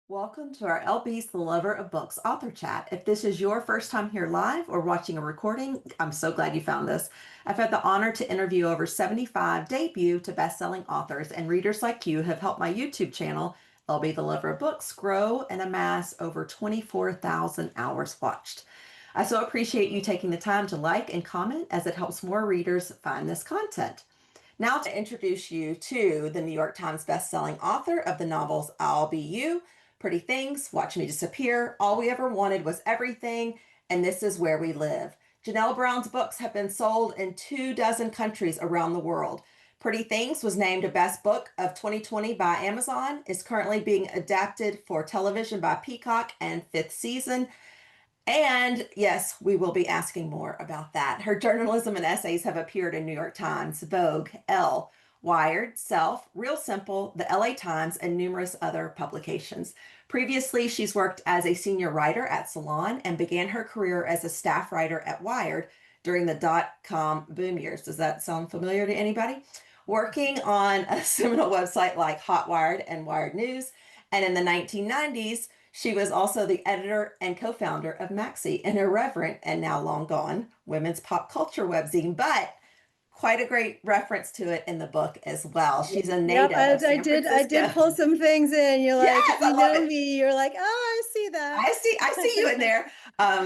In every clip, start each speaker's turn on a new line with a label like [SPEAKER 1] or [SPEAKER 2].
[SPEAKER 1] Welcome to our LB's The Lover of Books author chat. If this is your first time here live or watching a recording, I'm so glad you found this. I've had the honor to interview over 75 debut to best-selling authors, and readers like you have helped my YouTube channel, LB The Lover of Books, grow and amass over 24,000 hours watched. I so appreciate you taking the time to like and comment as it helps more readers find this content. Now to introduce you to the New York Times best-selling author of the novels I'll Be You, Pretty Things, Watch Me Disappear, All We Ever Wanted Was Everything, and This Is Where We Live. Janelle Brown's books have been sold in 24 countries around the world. Pretty Things was named a best book of 2020 by Amazon, is currently being adapted for television by Peacock and fifth season. And yes, we will be asking more about that. Her journalism and essays have appeared in New York Times, Vogue, Elle, Wired, Self, Real Simple, the LA Times, and numerous other publications. Previously, she's worked as a senior writer at Salon and began her career as a staff writer at Wired during the dot-com boom years. Does that sound familiar to anybody? Working on a seminal website like Hotwired and Wired News, and in the 1990s, she was also the editor and co-founder of Maxi, an irreverent and now long gone women's pop culture webzine, but quite a great reference to it in the book as well. She's a
[SPEAKER 2] Yep,
[SPEAKER 1] native of
[SPEAKER 2] I
[SPEAKER 1] San
[SPEAKER 2] did. I did
[SPEAKER 1] Francisco.
[SPEAKER 2] pull some things in. You're like, if
[SPEAKER 1] Yes, I
[SPEAKER 2] you
[SPEAKER 1] love
[SPEAKER 2] know
[SPEAKER 1] it.
[SPEAKER 2] me, you're like, oh, I see that.
[SPEAKER 1] I see you in there.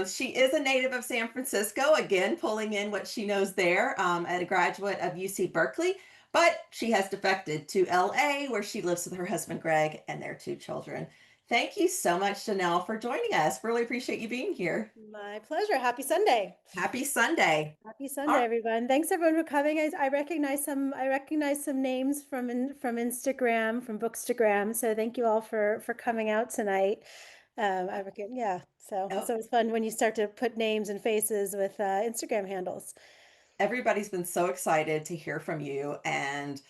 [SPEAKER 1] She is a native of San Francisco, again, pulling in what she knows there, at a graduate of UC Berkeley, but she has defected to LA where she lives with her husband, Greg, and their two children. Thank you so much, Janelle, for joining us. Really appreciate you being here.
[SPEAKER 2] My pleasure. Happy Sunday.
[SPEAKER 1] Happy Sunday.
[SPEAKER 2] Happy Sunday,
[SPEAKER 1] All
[SPEAKER 2] everyone. Thanks everyone for coming. I recognize some. I recognize some names from Instagram, from Bookstagram. So thank you all for coming out tonight. I reckon, yeah. So
[SPEAKER 1] right.
[SPEAKER 2] it's always fun when you start to put names and faces with Instagram handles.
[SPEAKER 1] Everybody's been so excited to hear from you. And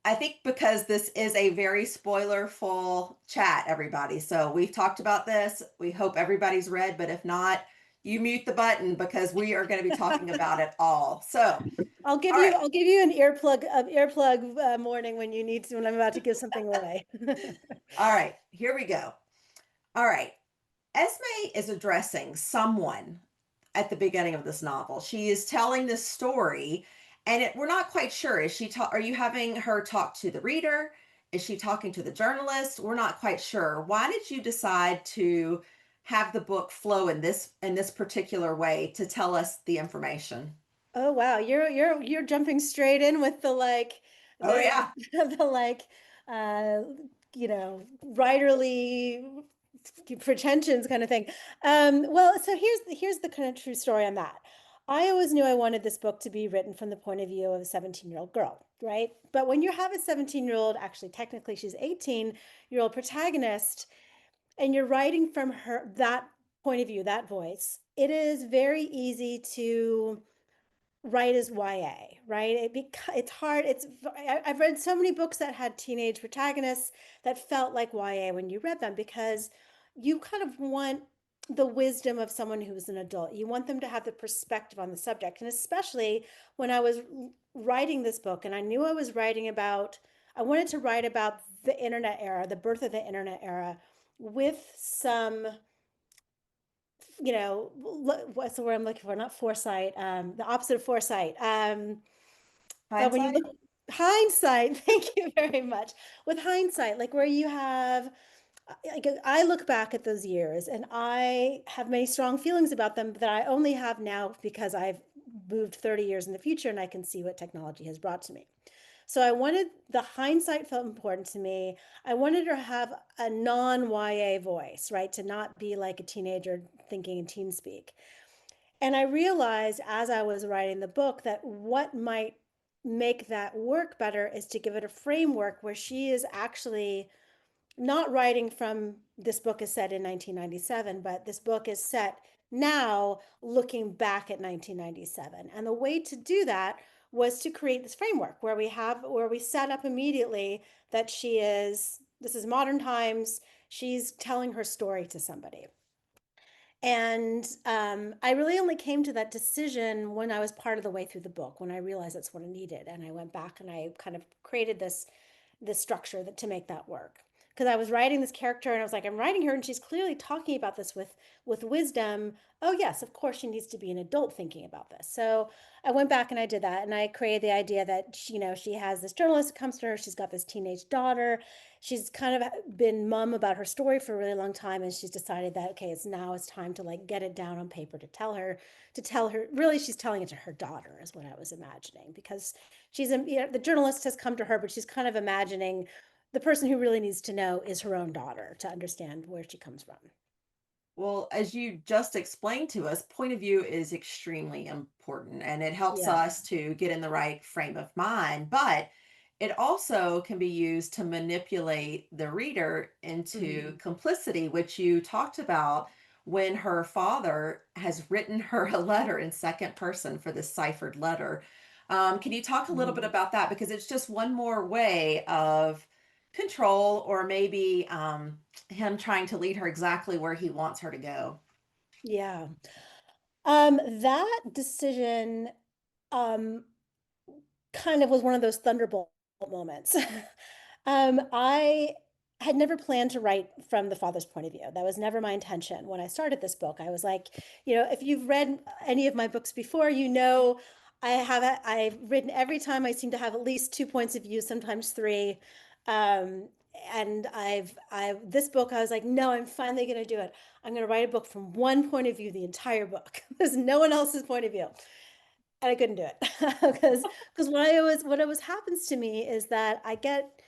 [SPEAKER 1] I think because this is a very spoiler full chat, everybody. So we've talked about this. We hope everybody's read, but if not, you mute the button because we are going to be talking about it all. So, all right.
[SPEAKER 2] I'll give you an earplug warning when you need to when I'm about to give something away.
[SPEAKER 1] All right. Here we go. All right. Esme is addressing someone at the beginning of this novel. She is telling this story, and we're not quite sure. Are you having her talk to the reader? Is she talking to the journalist? We're not quite sure. Why did you decide to have the book flow in this particular way to tell us the information?
[SPEAKER 2] Oh wow, you're jumping straight in with the like
[SPEAKER 1] Oh
[SPEAKER 2] the
[SPEAKER 1] yeah.
[SPEAKER 2] the like uh writerly pretensions kind of thing. Well, so here's the kind of true story on that. I always knew I wanted this book to be written from the point of view of a 17-year-old girl, right? But when you have a 17-year-old, actually technically she's 18-year-old protagonist, and you're writing from her that point of view, that voice, it is very easy to write as YA, right? It's hard. I've read so many books that had teenage protagonists that felt like YA when you read them because you kind of want the wisdom of someone who's an adult. You want them to have the perspective on the subject. And especially when I was writing this book and I knew I wanted to write about the internet era, the birth of the internet era with some, what's the word I'm looking for? Not foresight, the opposite of foresight. But when you
[SPEAKER 1] Hindsight?
[SPEAKER 2] look hindsight, thank you very much. With hindsight, like where you have, like I look back at those years and I have many strong feelings about them that I only have now because I've moved 30 years in the future and I can see what technology has brought to me. So I wanted the hindsight felt important to me. I wanted her to have a non-YA voice, right? To not be like a teenager thinking in teen speak. And I realized as I was writing the book that what might make that work better is to give it a framework where she is actually not writing from this book is set in 1997, but this book is set now looking back at 1997. And the way to do that was to create this framework where we set up immediately that this is modern times, she's telling her story to somebody. And I really only came to that decision when I was part of the way through the book, when I realized that's what I needed. And I went back and I kind of created this structure to make that work. because I was writing this character and I was like, I'm writing her and she's clearly talking about this with wisdom. Oh yes, of course she needs to be an adult thinking about this. So I went back and I did that, and I created the idea that she has this journalist who comes to her. She's got this teenage daughter. She's kind of been mum about her story for a really long time, and she's decided that okay, it's time to like get it down on paper to tell her. Really, she's telling it to her daughter, is what I was imagining, because the journalist has come to her, but she's kind of imagining the person who really needs to know is her own daughter to understand where she comes from.
[SPEAKER 1] Well, as you just explained to us, point of view is extremely important and it helps
[SPEAKER 2] Yeah.
[SPEAKER 1] us to get in the right frame of mind, but it also can be used to manipulate the reader into
[SPEAKER 2] Mhm.
[SPEAKER 1] complicity, which you talked about when her father has written her a letter in second person for this ciphered letter. Can you talk a little bit
[SPEAKER 2] Mhm.
[SPEAKER 1] about that? Because it's just one more way of control or maybe him trying to lead her exactly where he wants her to go.
[SPEAKER 2] Yeah. That decision um kind of was one of those thunderbolt moments. I had never planned to write from the father's point of view. That was never my intention. When I started this book, I was like, if you've read any of my books before, I've written every time I seem to have at least two points of view, sometimes three. Um, and this book, I was like, no, I'm finally going to do it. I'm going to write a book from one point of view, the entire book. There's no one else's point of view, and I couldn't do it because what always happens to me is that I get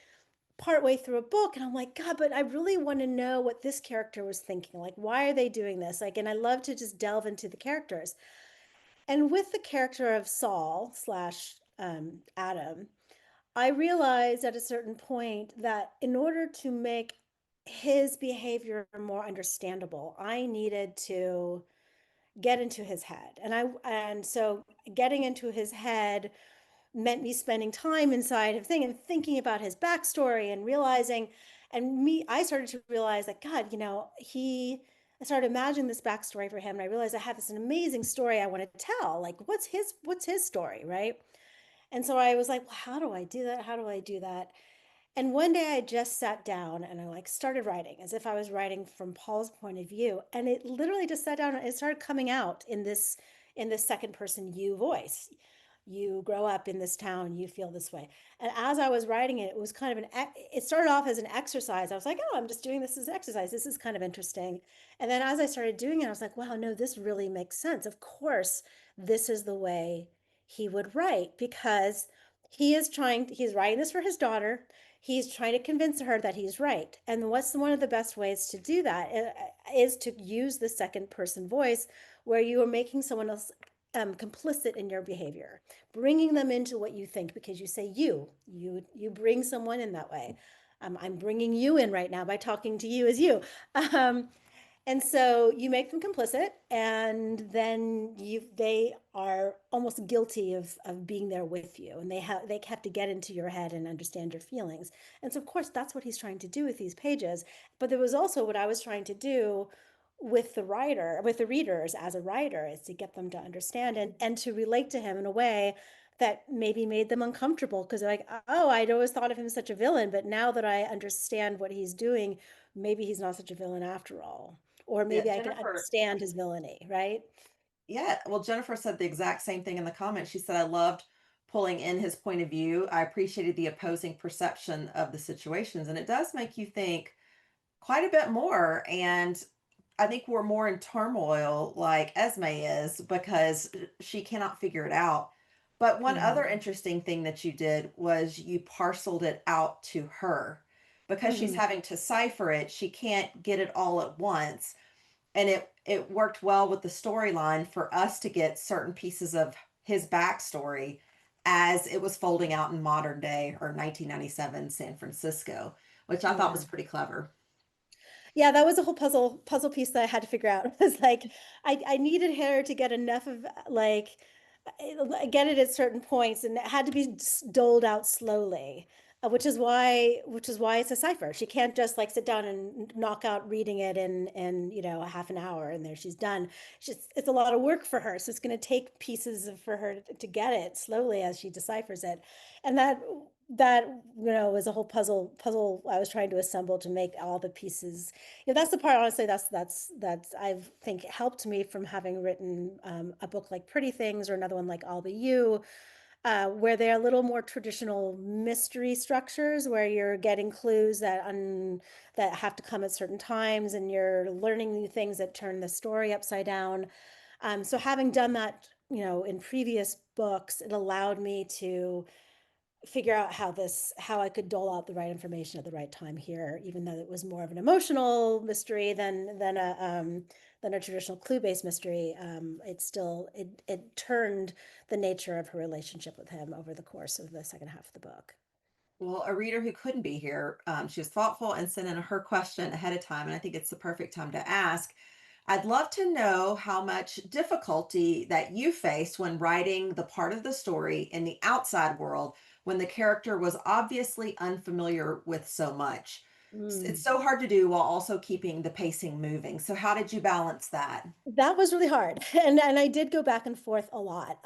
[SPEAKER 2] partway through a book and I'm like, God, but I really want to know what this character was thinking. Like, why are they doing this? Like, and I love to just delve into the characters. And with the character of Saul slash Adam, I realized at a certain point that in order to make his behavior more understandable, I needed to get into his head. And so getting into his head meant me spending time inside of thing and thinking about his backstory and realizing, I started to realize that God, I started imagining this backstory for him, and I realized I have this amazing story I want to tell. Like, what's his story, right? And so I was like, well, how do I do that? How do I do that? And one day I just sat down and I like started writing as if I was writing from Paul's point of view. And it literally just sat down and it started coming out in this second person you voice. You grow up in this town, you feel this way. And as I was writing it, it was kind of it started off as an exercise. I was like, oh, I'm just doing this as an exercise. This is kind of interesting. And then as I started doing it, I was like, wow, no, this really makes sense. Of course, this is the way he would write, because he's writing this for his daughter. He's trying to convince her that he's right. And what's one of the best ways to do that is to use the second person voice, where you are making someone else complicit in your behavior, bringing them into what you think, because you say you bring someone in that way. I'm bringing you in right now by talking to you as you. Um, and so you make them complicit, and then they are almost guilty of being there with you, and they have to get into your head and understand your feelings. And so of course that's what he's trying to do with these pages. But there was also what I was trying to do with the readers as a writer, is to get them to understand and to relate to him in a way that maybe made them uncomfortable, because they're like, oh, I'd always thought of him as such a villain, but now that I understand what he's doing, maybe he's not such a villain after all. Or
[SPEAKER 1] Yeah,
[SPEAKER 2] maybe I can
[SPEAKER 1] Jennifer.
[SPEAKER 2] understand his villainy, right?
[SPEAKER 1] Yeah, well, Jennifer said the exact same thing in the comments. She said, I loved pulling in his point of view. I appreciated the opposing perception of the situations. And it does make you think quite a bit more. And I think we're more in turmoil like Esme is because she cannot figure it out. But one other
[SPEAKER 2] Mm-hmm.
[SPEAKER 1] interesting thing that you did was you parceled it out to her. Because she's
[SPEAKER 2] Mm-hmm.
[SPEAKER 1] having to cipher it, she can't get it all at once. And it worked well with the storyline for us to get certain pieces of his backstory as it was folding out in modern day or 1997 San Francisco, which I thought
[SPEAKER 2] Yeah.
[SPEAKER 1] was pretty clever.
[SPEAKER 2] Yeah, that was a whole puzzle piece that I had to figure out. It was like I needed her to get enough of like get it at certain points, and it had to be doled out slowly, which is why it's a cipher. She can't just like sit down and knock out reading it in a half an hour and there she's done. It's a lot of work for her, so it's going to take pieces for her to get it slowly as she deciphers it, and that that, was a whole puzzle I was trying to assemble to make all the pieces. That's the part, honestly, that's I think helped me from having written a book like Pretty Things or another one like I'll Be You, where they're a little more traditional mystery structures, where you're getting clues that have to come at certain times, and you're learning new things that turn the story upside down. So having done that, in previous books, it allowed me to figure out how I could dole out the right information at the right time here, even though it was more of an emotional mystery than a traditional clue-based mystery. It turned the nature of her relationship with him over the course of the second half of the book.
[SPEAKER 1] Well, a reader who couldn't be here, she was thoughtful and sent in her question ahead of time, and I think it's the perfect time to ask. I'd love to know how much difficulty that you faced when writing the part of the story in the outside world when the character was obviously unfamiliar with so much. It's
[SPEAKER 2] Mm.
[SPEAKER 1] so hard to do while also keeping the pacing moving. So, how did you balance that?
[SPEAKER 2] That was really hard, and I did go back and forth a lot.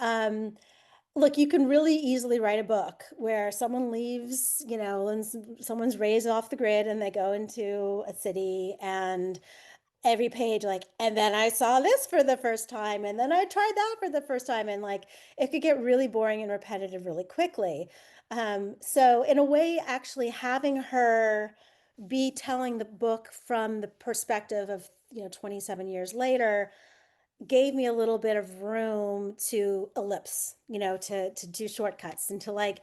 [SPEAKER 2] Look, you can really easily write a book where someone leaves, and someone's raised off the grid and they go into a city, and every page, like, and then I saw this for the first time, and then I tried that for the first time, and like it could get really boring and repetitive really quickly. So in a way, actually having her be telling the book from the perspective of 27 years later gave me a little bit of room to ellipse, to do shortcuts, and to, like,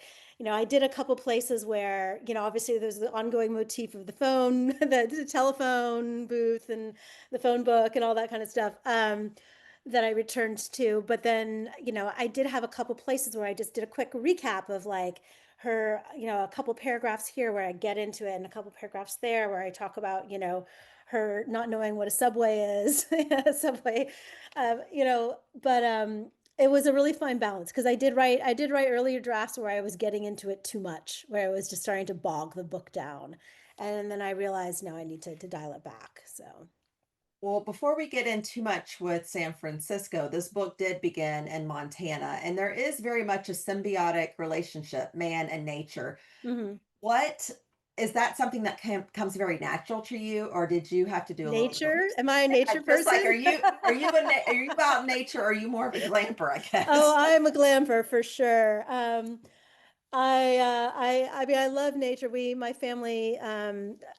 [SPEAKER 2] I did a couple places where, obviously there's the ongoing motif of the phone, the telephone booth and the phone book and all that kind of stuff, that I returned to. But then, I did have a couple places where I just did a quick recap of, like, her, a couple paragraphs here where I get into it, and a couple paragraphs there where I talk about, her not knowing what a subway is, subway, but it was a really fine balance, because I did write earlier drafts where I was getting into it too much, where I was just starting to bog the book down, and then I realized, no, I need to dial it back. So.
[SPEAKER 1] Well, before we get in too much with San Francisco, this book did begin in Montana, and there is very much a symbiotic relationship, man and nature.
[SPEAKER 2] Mhm.
[SPEAKER 1] What is that something that comes very natural to you, or did you have to do a little bit of
[SPEAKER 2] Nature?
[SPEAKER 1] research?
[SPEAKER 2] Am I a
[SPEAKER 1] Yeah,
[SPEAKER 2] nature
[SPEAKER 1] just like,
[SPEAKER 2] person?
[SPEAKER 1] are you about nature, or are you more of a glamper, I
[SPEAKER 2] Oh,
[SPEAKER 1] guess?
[SPEAKER 2] I'm a glamper for sure. I mean, I love nature. My family,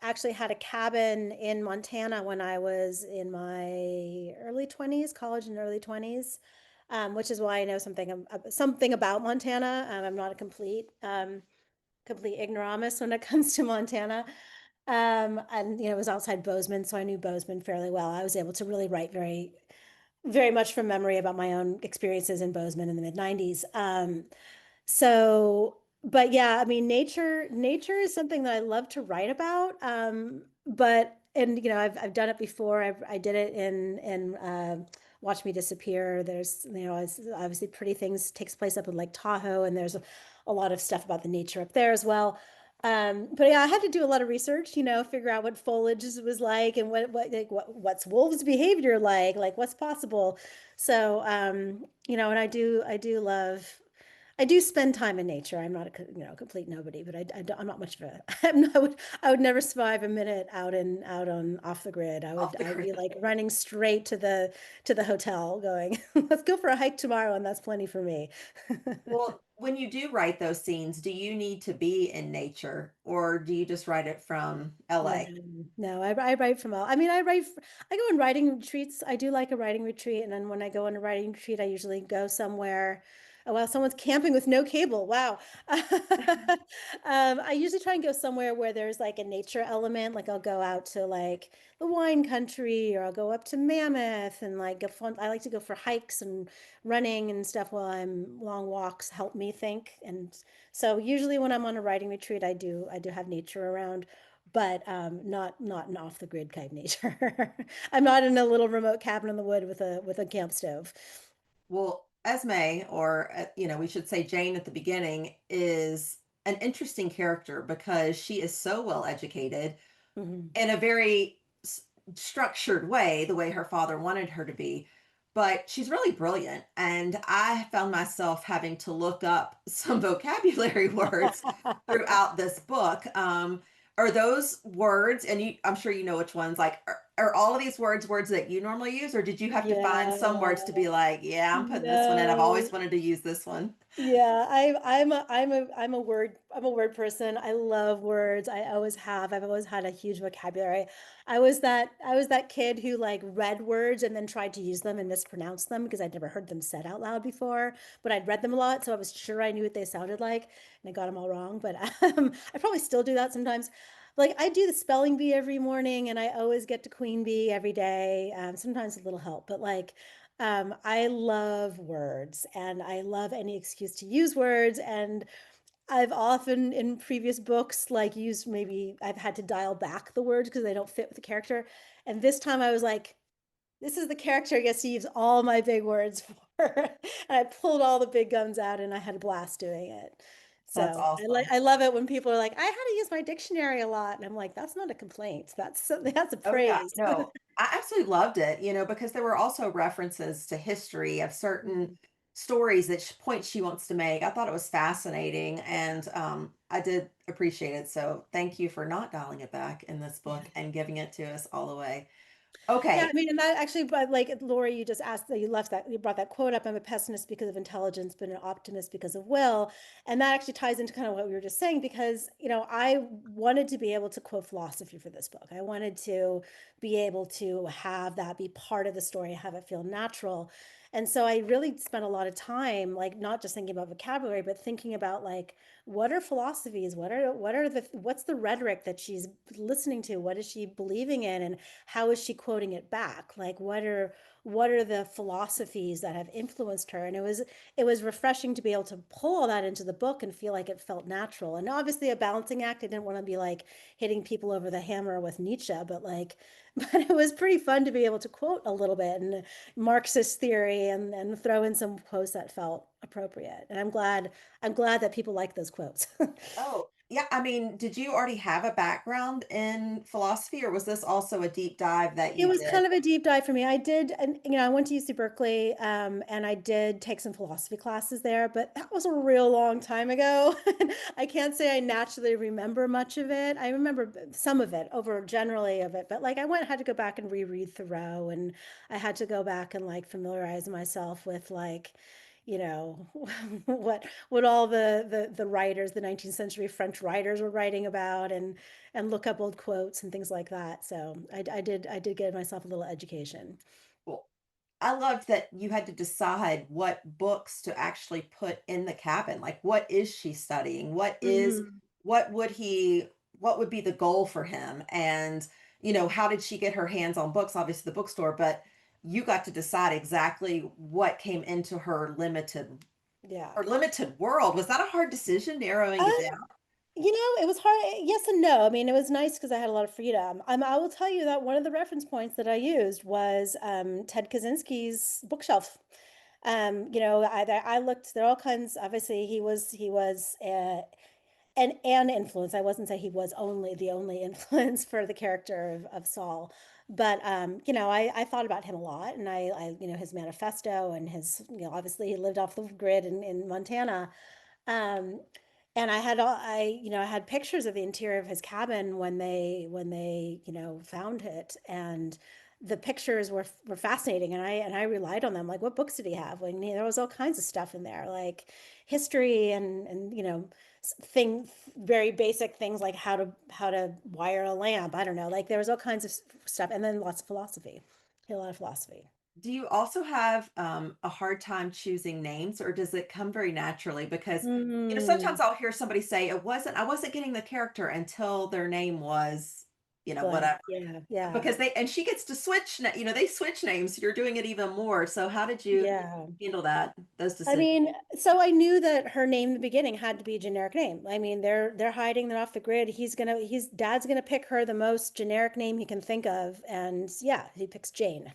[SPEAKER 2] actually had a cabin in Montana when I was in my early 20s, college and early 20s, which is why I know something about Montana. I'm not a complete ignoramus when it comes to Montana. And it was outside Bozeman, so I knew Bozeman fairly well. I was able to really write very, very much from memory about my own experiences in Bozeman in the mid 90s. So, but yeah, I mean, nature is something that I love to write about. But and I've done it before. I did it in Watch Me Disappear. There's, it's obviously Pretty Things takes place up in Lake Tahoe, and there's a lot of stuff about the nature up there as well. But yeah, I had to do a lot of research, figure out what foliage was like, and what's wolves' behavior like what's possible. So, and I do love. I do spend time in nature. I'm not a complete nobody, but I'm not much of a. I would never survive a minute out on off the grid. I
[SPEAKER 1] Off
[SPEAKER 2] would
[SPEAKER 1] the
[SPEAKER 2] I would be
[SPEAKER 1] grid.
[SPEAKER 2] like running straight to the hotel, going, "Let's go for a hike tomorrow," and that's plenty for me.
[SPEAKER 1] Well, when you do write those scenes, do you need to be in nature, or do you just write it from
[SPEAKER 2] No,
[SPEAKER 1] LA?
[SPEAKER 2] no, I write from all. I mean, I go on writing retreats. I do like a writing retreat. And then when I go on a writing retreat, I usually go somewhere. Oh, wow, someone's camping with no cable. Wow. I usually try and go somewhere where there's like a nature element. Like I'll go out to like the wine country, or I'll go up to Mammoth, and like I like to go for hikes and running and stuff while I'm long walks help me think. And so usually when I'm on a writing retreat, I do have nature around, but not an off the grid kind of nature. I'm not in a little remote cabin in the wood with a camp stove.
[SPEAKER 1] Well, Esme, or we should say Jane at the beginning, is an interesting character because she is so well educated
[SPEAKER 2] Mhm.
[SPEAKER 1] in a very structured way, the way her father wanted her to be. but she's really brilliant. And I found myself having to look up some vocabulary words throughout this book. Are those words, and I'm sure you know which ones, like, are all of these words words that you normally use, or did you have to find some words to
[SPEAKER 2] Yeah.
[SPEAKER 1] be like, yeah, I'm putting this one in. I've always
[SPEAKER 2] No.
[SPEAKER 1] wanted to use this one.
[SPEAKER 2] Yeah, I'm a word person. I love words. I always have. I've always had a huge vocabulary. I was that kid who like read words and then tried to use them and mispronounced them because I'd never heard them said out loud before, but I'd read them a lot, so I was sure I knew what they sounded like, and I got them all wrong. But I probably still do that sometimes. Like I do the spelling bee every morning, and I always get to queen bee every day. Sometimes a little help, but like I love words and I love any excuse to use words. And I've often in previous books, like used maybe I've had to dial back the words because they don't fit with the character. And this time I was like, this is the character I guess to use all my big words for. And I pulled all the big guns out and I had a blast doing it.
[SPEAKER 1] That's
[SPEAKER 2] So
[SPEAKER 1] awesome.
[SPEAKER 2] I love it when people are like, I had to use my dictionary a lot. And I'm like, that's not a complaint. That's a
[SPEAKER 1] Oh, yeah.
[SPEAKER 2] praise.
[SPEAKER 1] No, I absolutely loved it, because there were also references to history of certain
[SPEAKER 2] Mm,
[SPEAKER 1] stories that points she wants to make. I thought it was fascinating, and I did appreciate it. So thank you for not dialing it back in this book
[SPEAKER 2] yeah.
[SPEAKER 1] and giving it to us all the way.
[SPEAKER 2] Yeah,
[SPEAKER 1] Okay.
[SPEAKER 2] I mean, and that actually, but like Lori, you just asked that you brought that quote up. I'm a pessimist because of intelligence, but an optimist because of will. And that actually ties into kind of what we were just saying, because, I wanted to be able to quote philosophy for this book. I wanted to be able to have that be part of the story, have it feel natural. And so I really spent a lot of time, like not just thinking about vocabulary, but thinking about like, what are philosophies? What's the rhetoric that she's listening to? What is she believing in? And how is she quoting it back? Like what are the philosophies that have influenced her? And it was refreshing to be able to pull all that into the book and feel like it felt natural. And obviously a balancing act. I didn't want to be like hitting people over the hammer with Nietzsche, but like but it was pretty fun to be able to quote a little bit and Marxist theory and throw in some quotes that felt appropriate. And I'm glad that people like those quotes.
[SPEAKER 1] Oh, yeah. I mean, did you already have a background in philosophy, or was this also a deep dive that
[SPEAKER 2] It
[SPEAKER 1] you
[SPEAKER 2] was
[SPEAKER 1] did?
[SPEAKER 2] kind of a deep dive for me. I did, and I went to UC Berkeley, and I did take some philosophy classes there, but that was a real long time ago. I can't say I naturally remember much of it. I remember some of it, over generally of it, but like I had to go back and reread Thoreau, and I had to go back and like familiarize myself with like, you know, what all the writers, the 19th century French writers were writing about, and look up old quotes and things like that. So I did give myself a little education.
[SPEAKER 1] Well, I loved that you had to decide what books to actually put in the cabin. Like, what is she studying?
[SPEAKER 2] Mm,
[SPEAKER 1] What would what would be the goal for him? And, how did she get her hands on books? Obviously, the bookstore, but you got to decide exactly what came into
[SPEAKER 2] yeah.
[SPEAKER 1] her limited world. Was that a hard decision narrowing
[SPEAKER 2] Uh,
[SPEAKER 1] it down?
[SPEAKER 2] it was hard. Yes and no. I mean, it was nice because I had a lot of freedom. I will tell you that one of the reference points that I used was Ted Kaczynski's bookshelf. I looked. There are all kinds. Obviously, he was an influence. I wasn't say he was only the only influence for the character of Saul, but I thought about him a lot, and his manifesto and his, obviously he lived off the grid in Montana. Um, and I had pictures of the interior of his cabin when they found it, and the pictures were fascinating, and I relied on them. Like, what books did he have? Like, there was all kinds of stuff in there, like history and very basic things like how to wire a lamp. I don't know. Like, there was all kinds of stuff, and then lots of philosophy. He had a lot of philosophy.
[SPEAKER 1] Do you also have a hard time choosing names, or does it come very naturally? Because,
[SPEAKER 2] Mm,
[SPEAKER 1] sometimes I'll hear somebody say, I wasn't getting the character until their name was,
[SPEAKER 2] blank.
[SPEAKER 1] whatever.
[SPEAKER 2] Yeah, yeah,
[SPEAKER 1] Because and she gets to switch, they switch names. So you're doing it even more. So how did you
[SPEAKER 2] yeah.
[SPEAKER 1] handle those
[SPEAKER 2] I
[SPEAKER 1] decisions?
[SPEAKER 2] mean, so I knew that her name in the beginning had to be a generic name. I mean, they're hiding, they're off the grid. He's dad's gonna pick her the most generic name he can think of, and yeah, he picks Jane.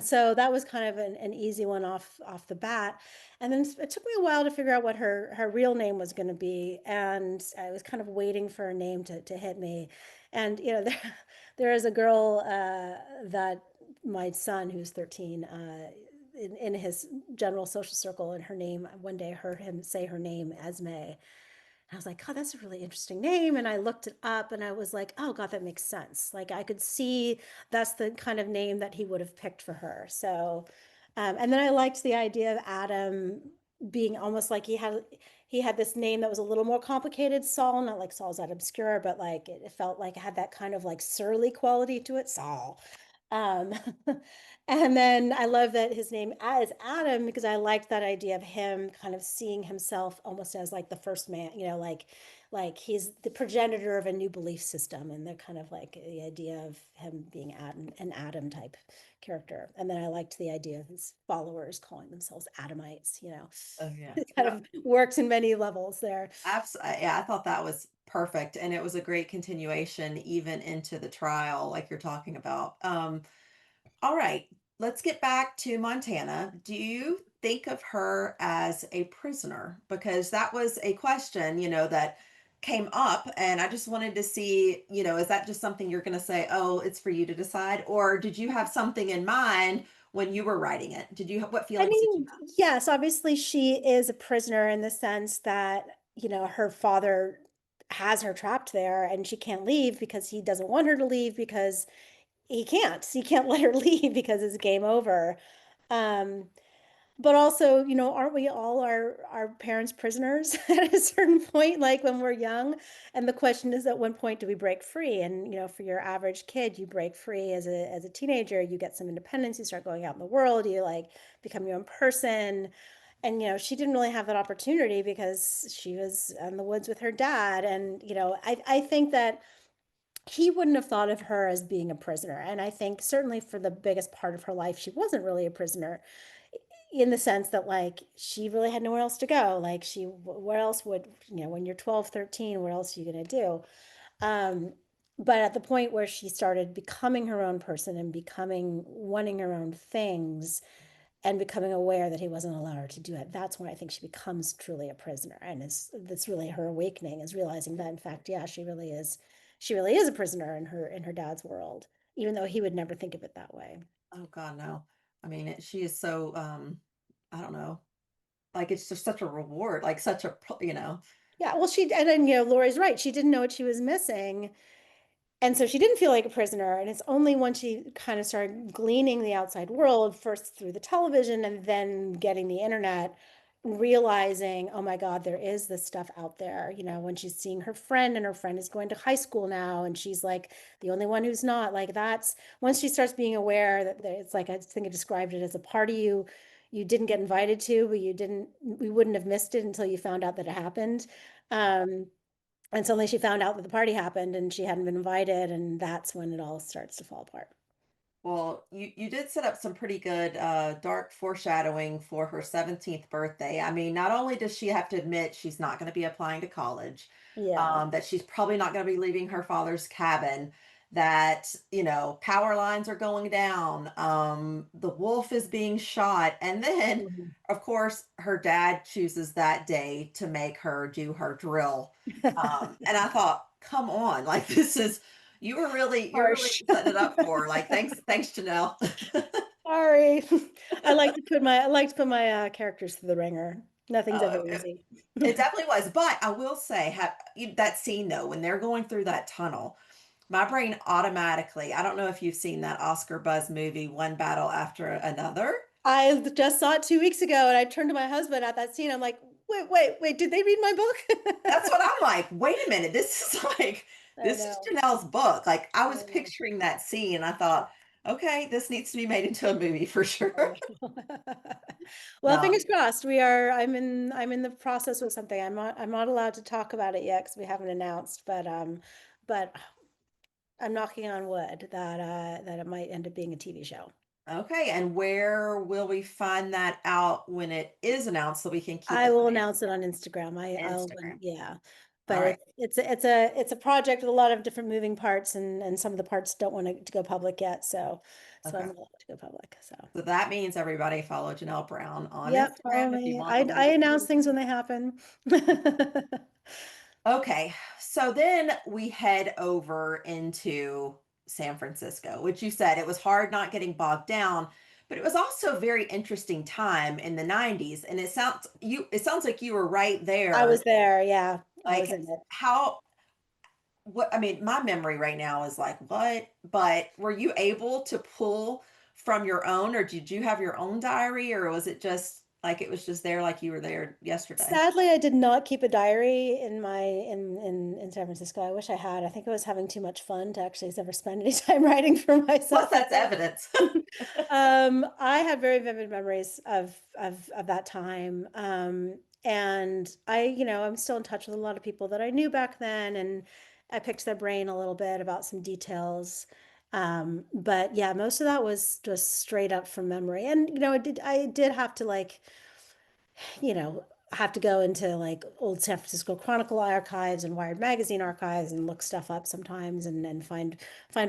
[SPEAKER 2] So that was kind of an easy one off the bat. And then it took me a while to figure out what her real name was going to be, and I was kind of waiting for a name to hit me. And there is a girl that my son, who's 13, in his general social circle, and her name, one day I heard him say her name, Esme. I was like, oh, that's a really interesting name. And I looked it up and I was like, oh, God, that makes sense. Like I could see that's the kind of name that he would have picked for her. So, and then I liked the idea of Adam being almost like he had this name that was a little more complicated, Saul, not like Saul's that obscure, but like it felt like it had that kind of like surly quality to it, Saul. Um, and then I love that his name is Adam because I liked that idea of him kind of seeing himself almost as like the first man, like he's the progenitor of a new belief system, and they're kind of like the idea of him being Adam, an Adam type character. And then I liked the idea of his followers calling themselves Adamites,
[SPEAKER 1] Oh yeah.
[SPEAKER 2] it kind of works in many levels there.
[SPEAKER 1] Absolutely. Yeah, I thought that was perfect. And it was a great continuation even into the trial, like you're talking about. All right, let's get back to Montana. Do you think of her as a prisoner? Because that was a question, that came up. And I just wanted to see, is that just something you're going to say, oh, it's for you to decide? Or did you have something in mind when you were writing it? What
[SPEAKER 2] I
[SPEAKER 1] feelings did you
[SPEAKER 2] mean, yes, obviously she is a prisoner in the sense that, her father has her trapped there and she can't leave because he doesn't want her to leave because he can't. He can't let her leave because it's game over. Um, but also, aren't we all our parents' prisoners at a certain point, like when we're young? And the question is, at what point do we break free? And for your average kid, you break free as a teenager, you get some independence, you start going out in the world, you like become your own person. And she didn't really have that opportunity because she was in the woods with her dad. And I think that he wouldn't have thought of her as being a prisoner. And I think certainly for the biggest part of her life, she wasn't really a prisoner in the sense that like she really had nowhere else to go. Like where else would, when you're 12, 13, what else are you going to do? Um, but at the point where she started becoming her own person and wanting her own things and becoming aware that he wasn't allowed her to do it, that's when I think she becomes truly a prisoner. And that's really her awakening, is realizing that in fact, yeah, she really is a prisoner in her dad's world, even though he would never think of it that way.
[SPEAKER 1] Oh God, no. I mean, she is so I don't know. Like it's just such a reward, like such a.
[SPEAKER 2] Yeah, well, and then Lori's right. She didn't know what she was missing, and so she didn't feel like a prisoner. And it's only when she kind of started gleaning the outside world, first through the television and then getting the internet, realizing, oh my God, there is this stuff out there. When she's seeing her friend and her friend is going to high school now, and she's like the only one who's not. Like that's once she starts being aware that it's like, I think I described it as a party you didn't get invited to, but we wouldn't have missed it until you found out that it happened. Um, and suddenly she found out that the party happened and she hadn't been invited, and that's when it all starts to fall apart.
[SPEAKER 1] Well, you did set up some pretty good dark foreshadowing for her 17th birthday. I mean, not only does she have to admit she's not going to be applying to college,
[SPEAKER 2] Yeah.
[SPEAKER 1] that she's probably not going to be leaving her father's cabin, that, power lines are going down, the wolf is being shot, and then,
[SPEAKER 2] Mhm.
[SPEAKER 1] of course, her dad chooses that day to make her do her drill. And I thought, come on, like you're really
[SPEAKER 2] Harsh.
[SPEAKER 1] setting it up for her. Like, thanks, Janelle.
[SPEAKER 2] Sorry. I like to put my characters through the ringer. Nothing's ever
[SPEAKER 1] It,
[SPEAKER 2] easy.
[SPEAKER 1] it definitely was. But I will say, that scene though, when they're going through that tunnel, my brain automatically, I don't know if you've seen that Oscar Buzz movie, One Battle After Another.
[SPEAKER 2] I just saw it 2 weeks ago and I turned to my husband at that scene. I'm like, wait, wait, wait, did they read my
[SPEAKER 1] That's
[SPEAKER 2] book?
[SPEAKER 1] what I'm like. Wait a minute. This is like,
[SPEAKER 2] I
[SPEAKER 1] this is
[SPEAKER 2] know.
[SPEAKER 1] Janelle's book. Like, I
[SPEAKER 2] I
[SPEAKER 1] was
[SPEAKER 2] know.
[SPEAKER 1] picturing that scene and I thought, okay, this needs to be made into a movie for
[SPEAKER 2] I
[SPEAKER 1] sure.
[SPEAKER 2] know. Well,
[SPEAKER 1] No.
[SPEAKER 2] fingers crossed. I'm in the process with something. I'm not allowed to talk about it yet because we haven't announced, but I'm knocking on wood that it might end up being a TV show.
[SPEAKER 1] Okay. And where will we find that out when it is announced so we can keep
[SPEAKER 2] I
[SPEAKER 1] an
[SPEAKER 2] will
[SPEAKER 1] eye
[SPEAKER 2] announce it on Instagram.
[SPEAKER 1] on
[SPEAKER 2] I'll
[SPEAKER 1] Instagram?
[SPEAKER 2] yeah.
[SPEAKER 1] All
[SPEAKER 2] But
[SPEAKER 1] right.
[SPEAKER 2] it's a project with a lot of different moving parts, and some of the parts don't want to go public yet, so I'm
[SPEAKER 1] Okay.
[SPEAKER 2] allowed to go public. So
[SPEAKER 1] So that means everybody follow Janelle Brown on
[SPEAKER 2] yep, follow
[SPEAKER 1] Instagram if you
[SPEAKER 2] me.
[SPEAKER 1] want
[SPEAKER 2] I
[SPEAKER 1] the
[SPEAKER 2] I
[SPEAKER 1] latest
[SPEAKER 2] announce
[SPEAKER 1] news.
[SPEAKER 2] things when they happen.
[SPEAKER 1] Okay, so then we head over into San Francisco, which you said it was hard not getting bogged down, but it was also a very interesting time in the 90s. And it sounds like you were right
[SPEAKER 2] I was
[SPEAKER 1] there.
[SPEAKER 2] there, yeah, I was
[SPEAKER 1] Like
[SPEAKER 2] in it.
[SPEAKER 1] how what I mean, my memory right now is like, what? But were you able to pull from your own, or did you have your own diary, or was it just like it was just there like you were there yesterday?
[SPEAKER 2] Sadly, I did not keep a diary in my in San Francisco. I wish I had. I think I was having too much fun to actually ever spend any time writing for
[SPEAKER 1] Plus,
[SPEAKER 2] myself.
[SPEAKER 1] that's evidence.
[SPEAKER 2] I had very vivid memories of that time. And I'm still in touch with a lot of people that I knew back then, and I picked their brain a little bit about some details. But yeah, most of that was just straight up from memory. And I did have to like you know, have to go into like old San Francisco Chronicle archives and Wired Magazine archives and look stuff up sometimes and find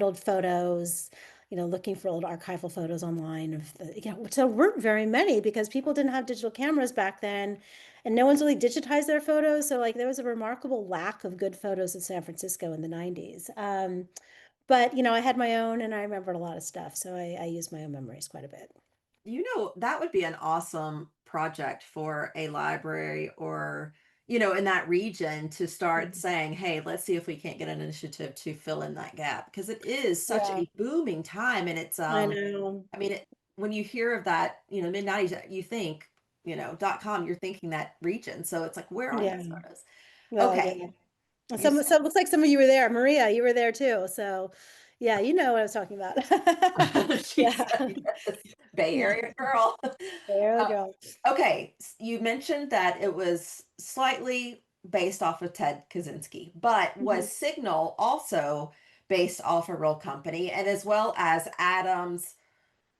[SPEAKER 2] old photos, looking for old archival photos online of which there weren't very many because people didn't have digital cameras back then and no one's really digitized their photos. So like there was a remarkable lack of good photos of San Francisco in the 90s. But I had my own and I remembered a lot of stuff. So I used my own memories quite a bit.
[SPEAKER 1] That would be an awesome project for a library or, in that region to start
[SPEAKER 2] Mhm.
[SPEAKER 1] saying, hey, let's see if we can't get an initiative to fill in that gap because it is such
[SPEAKER 2] Yeah,
[SPEAKER 1] a booming time. And
[SPEAKER 2] I know.
[SPEAKER 1] I mean, when you hear of that, mid 90s, you think, .com, you're thinking that region. So it's like, where are
[SPEAKER 2] Yeah.
[SPEAKER 1] those photos?
[SPEAKER 2] Well,
[SPEAKER 1] Okay.
[SPEAKER 2] yeah.
[SPEAKER 1] You
[SPEAKER 2] Some
[SPEAKER 1] said,
[SPEAKER 2] some looks like some of you were there. Maria, you were there too. So yeah, you know what I was talking about.
[SPEAKER 1] she
[SPEAKER 2] Yeah.
[SPEAKER 1] said, yes, Bay
[SPEAKER 2] Yeah.
[SPEAKER 1] Area girl.
[SPEAKER 2] There we
[SPEAKER 1] Uh,
[SPEAKER 2] go.
[SPEAKER 1] Okay, you mentioned that it was slightly based off of Ted Kaczynski, but was
[SPEAKER 2] Mhm.
[SPEAKER 1] Signal also based off a real company, and as well as Adams?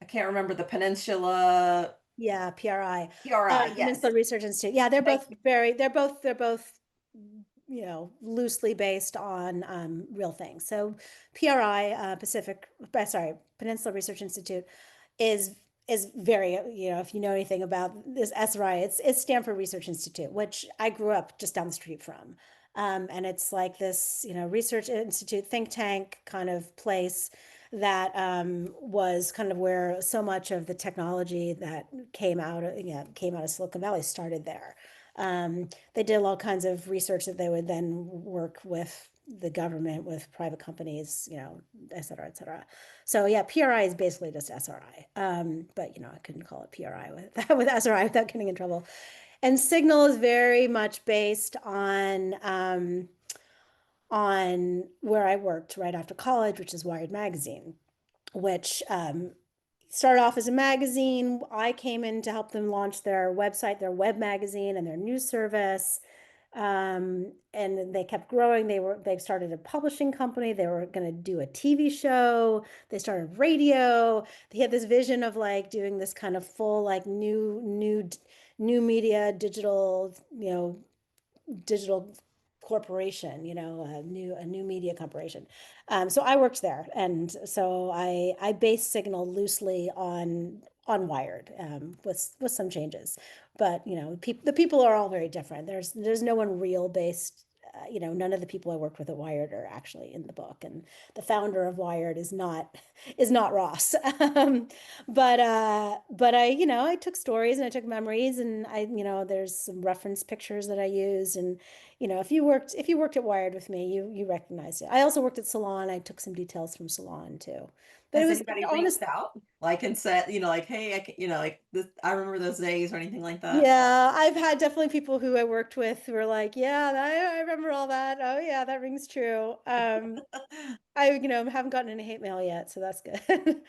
[SPEAKER 1] I can't remember the Peninsula
[SPEAKER 2] Yeah, PRI.
[SPEAKER 1] PRI.
[SPEAKER 2] Peninsula
[SPEAKER 1] Yes,
[SPEAKER 2] Research Institute. Yeah, they're
[SPEAKER 1] thank
[SPEAKER 2] both
[SPEAKER 1] you.
[SPEAKER 2] very, they're both, loosely based on real things. So PRI, Peninsula Research Institute is is very, if you know anything about this SRI, it's Stanford Research Institute, which I grew up just down the street from. And it's like this, research institute, think tank kind of place that was kind of where so much of the technology that came out of Silicon Valley started there. They did all kinds of research that they would then work with the government, with private companies, et cetera, et cetera. So yeah, PRI is basically just SRI. But I couldn't call it PRI with SRI without getting in trouble. And Signal is very much based on where I worked right after college, which is Wired Magazine, which started off as a magazine. I came in to help them launch their website, their web magazine, and their news service. And they kept growing. They started a publishing company. They were going to do a TV show. They started radio. They had this vision of like doing this kind of full like new media digital corporation, a new media corporation. So I worked there, and so I based Signal loosely on Wired, with some changes, but the people are all very different. There's no one real based. None of the people I worked with at Wired are actually in the book, and the founder of Wired is not Ross. But I took stories and I took memories, and there's some reference pictures that I used, and if you worked at Wired with me, you recognized it. I also worked at Salon. I took some details from Salon too. But it
[SPEAKER 1] Has
[SPEAKER 2] was
[SPEAKER 1] anybody
[SPEAKER 2] honest.
[SPEAKER 1] reached out, like and said, like, hey, like this, I remember those days or anything like that?
[SPEAKER 2] Yeah, I've had definitely people who I worked with who were like, yeah, I remember all that. Oh yeah, that rings true. I haven't gotten any hate mail yet, so that's good.
[SPEAKER 1] Excellent,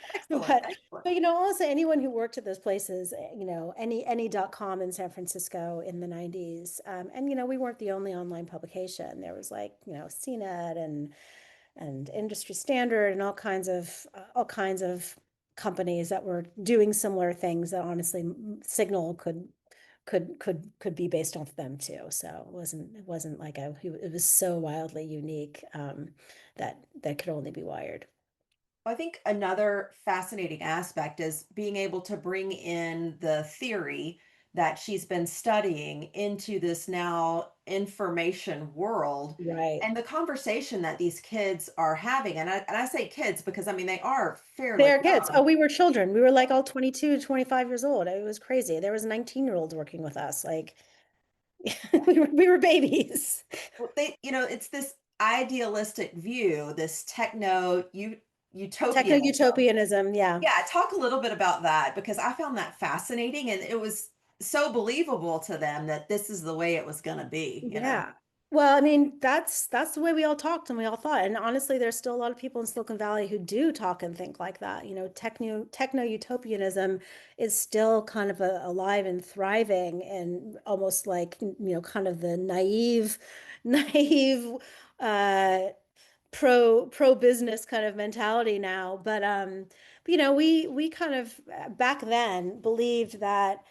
[SPEAKER 2] But
[SPEAKER 1] excellent.
[SPEAKER 2] but also anyone who worked at those places, any.com in San Francisco in the 90s. And we weren't the only online publication. There was like, CNET and Industry Standard and all kinds of companies that were doing similar things that honestly Signal could be based off them too. So it wasn't like it was so wildly unique that could only be Wired.
[SPEAKER 1] I think another fascinating aspect is being able to bring in the theory that she's been studying into this now information world
[SPEAKER 2] Right.
[SPEAKER 1] and the conversation that these kids are having. And I say kids because I mean they are fairly
[SPEAKER 2] They're kids. Oh,
[SPEAKER 1] young.
[SPEAKER 2] we were children. We were like all 22, 25 years old. It was crazy. There was 19-year-olds working with us. Like we were babies.
[SPEAKER 1] Well, it's this idealistic view, this utopianism.
[SPEAKER 2] Techno-utopianism. Yeah.
[SPEAKER 1] Yeah, talk a little bit about that because I found that fascinating and it was so believable to them that this is the way it was going to be.
[SPEAKER 2] Yeah. Well, I mean, that's the way we all talked and we all thought. And honestly, there's still a lot of people in Silicon Valley who do talk and think like that. Techno-utopianism is still kind of alive and thriving and almost like, kind of the naive uh pro business kind of mentality now. But we kind of back then believed that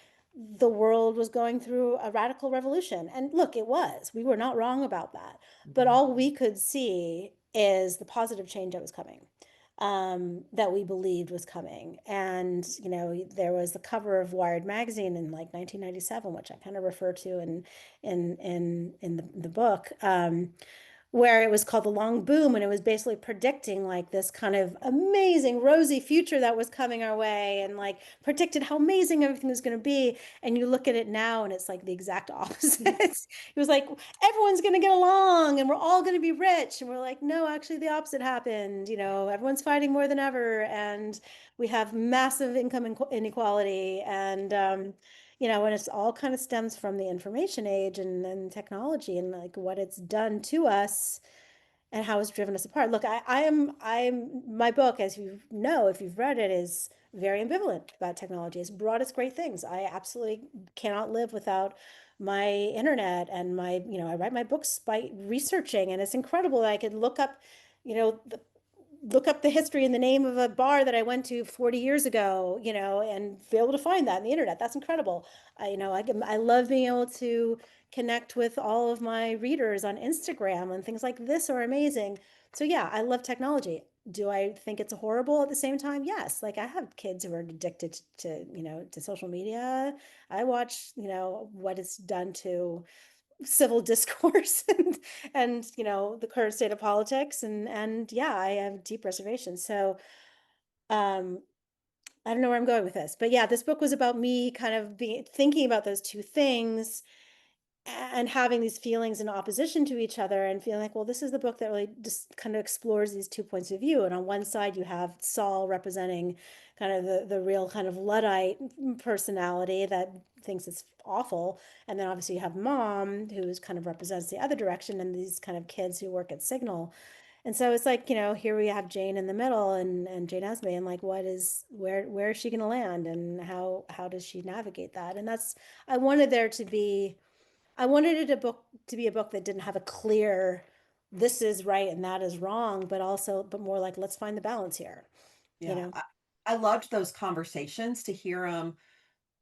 [SPEAKER 2] the world was going through a radical revolution. And look, it was. We were not wrong about that. But
[SPEAKER 1] Mhm.
[SPEAKER 2] all we could see is the positive change that was coming, that we believed was coming. And, there was the cover of Wired magazine in like 1997, which I kind of refer to in the book. Where it was called The Long Boom, and it was basically predicting like this kind of amazing rosy future that was coming our way, and like predicted how amazing everything was going to be. And you look at it now and it's like the exact opposite. It was like everyone's going to get along and we're all going to be rich, and we're like, no, actually the opposite happened. Everyone's fighting more than ever, and we have massive income inequality. And it's all kind of stems from the information age and technology and like what it's done to us and how it's driven us apart. Look, my book, as you know, if you've read it, is very ambivalent about technology. It's brought us great things. I absolutely cannot live without my internet and I write my books by researching, and it's incredible that I could look up the history and the name of a bar that I went to 40 years ago, and be able to find that on the internet. That's incredible. I love being able to connect with all of my readers on Instagram, and things like this are amazing. So yeah, I love technology. Do I think it's horrible at the same time? Yes. Like I have kids who are addicted to social media. I watch, what it's done to civil discourse and the current state of politics, and yeah, I have deep reservations. So um I don't know where I'm going with this, but yeah, this book was about me kind of being thinking about those two things and having these feelings in opposition to each other, and feeling like, well, this is the book that really just kind of explores these two points of view. And on one side you have Saul representing kind of the real kind of Luddite personality that thinks it's awful, and then obviously you have Mom, who's kind of represents the other direction, and these kind of kids who work at Signal. And so it's like, here we have Jane in the middle, and Jane Esme, and like, where is she going to land, and how does she navigate that? And that's, I wanted there to be I wanted it a book to be a book that didn't have a clear, this is right and that is wrong, but more like, let's find the balance here, you
[SPEAKER 1] Yeah.
[SPEAKER 2] know?
[SPEAKER 1] I loved those conversations to hear them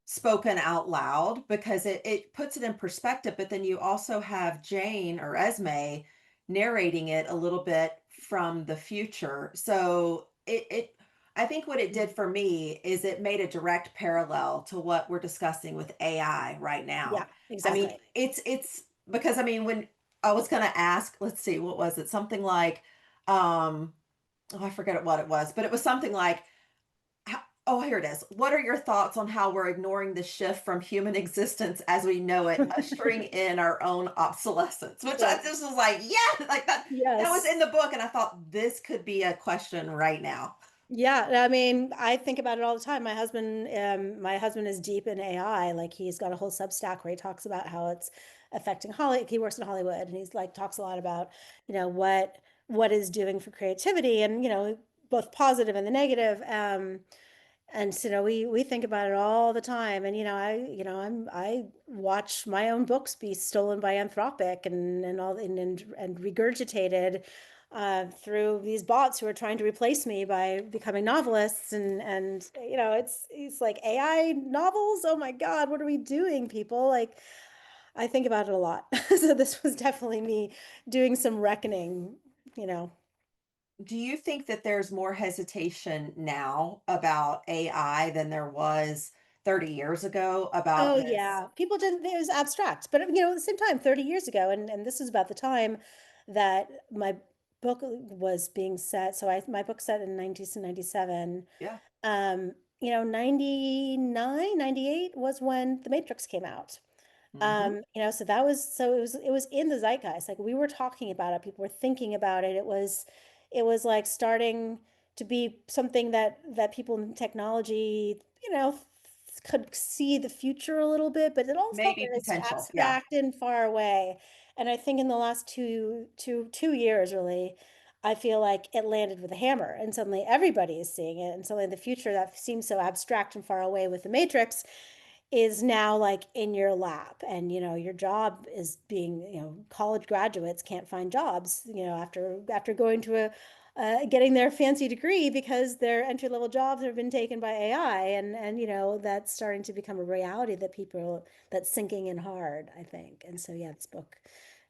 [SPEAKER 1] spoken out loud because it puts it in perspective. But then you also have Jane or Esme narrating it a little bit from the future. So I think what it did for me is it made a direct parallel to what we're discussing with AI right now.
[SPEAKER 2] Yeah,
[SPEAKER 1] I mean,
[SPEAKER 2] exactly.
[SPEAKER 1] it's because I mean, when I was going to ask, let's see, what was it? Something like, oh, I forget what it was, but it was something like, oh, here it is. What are your thoughts on how we're ignoring the shift from human existence as we know it, ushering in our own obsolescence? Which I
[SPEAKER 2] Yeah.
[SPEAKER 1] just was like, yeah, like that. That was
[SPEAKER 2] Yes.
[SPEAKER 1] in the book, and I thought this could be a question right now.
[SPEAKER 2] Yeah, I mean, I think about it all the time. My husband is deep in AI. Like he's got a whole Substack where he talks about how it's affecting Hollywood. He works in Hollywood, and he's like talks a lot about, what is doing for creativity, and both positive and the negative. And so, we think about it all the time. And I watch my own books be stolen by Anthropic and regurgitated through these bots who are trying to replace me by becoming novelists. And it's like, AI novels. Oh my God, what are we doing, people? Like, I think about it a lot. So this was definitely me doing some reckoning. You know.
[SPEAKER 1] Do you think that there's more hesitation now about AI than there was 30 years ago about
[SPEAKER 2] Oh
[SPEAKER 1] this.
[SPEAKER 2] yeah, people didn't. It was abstract, but at the same time, 30 years ago, and this is about the time that my book was being set. So my book set in 1997.
[SPEAKER 1] Yeah.
[SPEAKER 2] 99, 98 was when The Matrix came out.
[SPEAKER 1] Hmm.
[SPEAKER 2] So that was so it was in the zeitgeist. Like we were talking about it, people were thinking about it. It was like starting to be something that people in technology, could see the future a little bit, but it all felt
[SPEAKER 1] Maybe
[SPEAKER 2] very
[SPEAKER 1] potential. Yeah.
[SPEAKER 2] abstract and far away. And I think in the last two years, really, I feel like it landed with a hammer, and suddenly everybody is seeing it. And suddenly the future that seems so abstract and far away with the Matrix is now like in your lap, and your job is being, college graduates can't find jobs, after going to getting their fancy degree because their entry level jobs have been taken by AI, and that's starting to become a reality that's sinking in hard, I think. And so yeah, this book,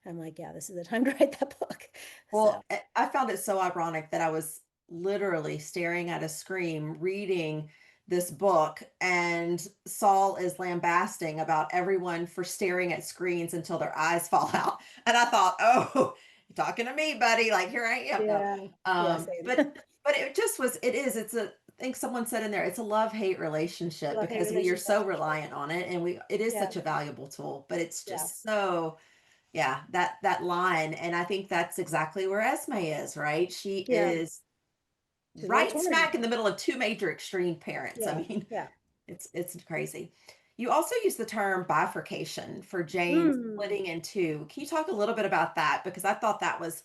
[SPEAKER 2] I'm like, yeah, this is the time to write that book. So
[SPEAKER 1] Well, I found it so ironic that I was literally staring at a screen reading this book, and Saul is lambasting about everyone for staring at screens until their eyes fall out. And I thought, oh, you're talking to me, buddy. Like, here I am. No.
[SPEAKER 2] yeah, yeah, same.
[SPEAKER 1] But it just was, it's a, I think someone said in there, it's a love-hate relationship
[SPEAKER 2] Love hate
[SPEAKER 1] because we are
[SPEAKER 2] relationship
[SPEAKER 1] so
[SPEAKER 2] for sure.
[SPEAKER 1] reliant on it, and it is
[SPEAKER 2] Yeah,
[SPEAKER 1] such a valuable tool, but it's
[SPEAKER 2] yeah,
[SPEAKER 1] just so, yeah, that line, and I think that's exactly where Esme is, right? She
[SPEAKER 2] yeah,
[SPEAKER 1] is
[SPEAKER 2] she's real
[SPEAKER 1] right
[SPEAKER 2] torn.
[SPEAKER 1] smack in the middle of two major extreme parents. I
[SPEAKER 2] Yeah,
[SPEAKER 1] mean,
[SPEAKER 2] yeah.
[SPEAKER 1] it's crazy. You also use the term bifurcation for Jane
[SPEAKER 2] Mm.
[SPEAKER 1] splitting in two. Can you talk a little bit about that? Because I thought that was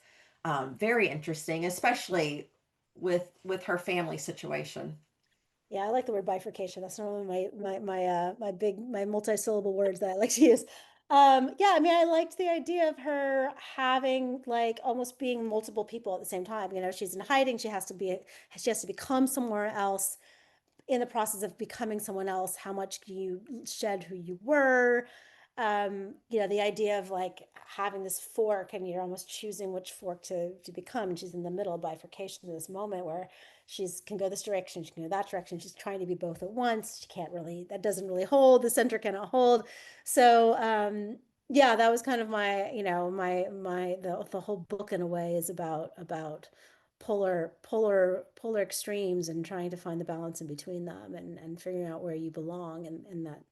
[SPEAKER 1] very interesting, especially with her family situation.
[SPEAKER 2] Yeah, I like the word bifurcation. That's normally my multi-syllable words that I like to use. Yeah, I mean, I liked the idea of her having like almost being multiple people at the same time. She's in hiding. She has to become somewhere else. In the process of becoming someone else, how much do you shed who you were? The idea of like having this fork and you're almost choosing which fork to become. She's in the middle of bifurcation in this moment where she's can go this direction, she can go that direction. She's trying to be both at once. She can't really, that doesn't really hold. The center cannot hold. So yeah, that was kind of my, the whole book in a way is about polar extremes and trying to find the balance in between them, and figuring out where you belong, and that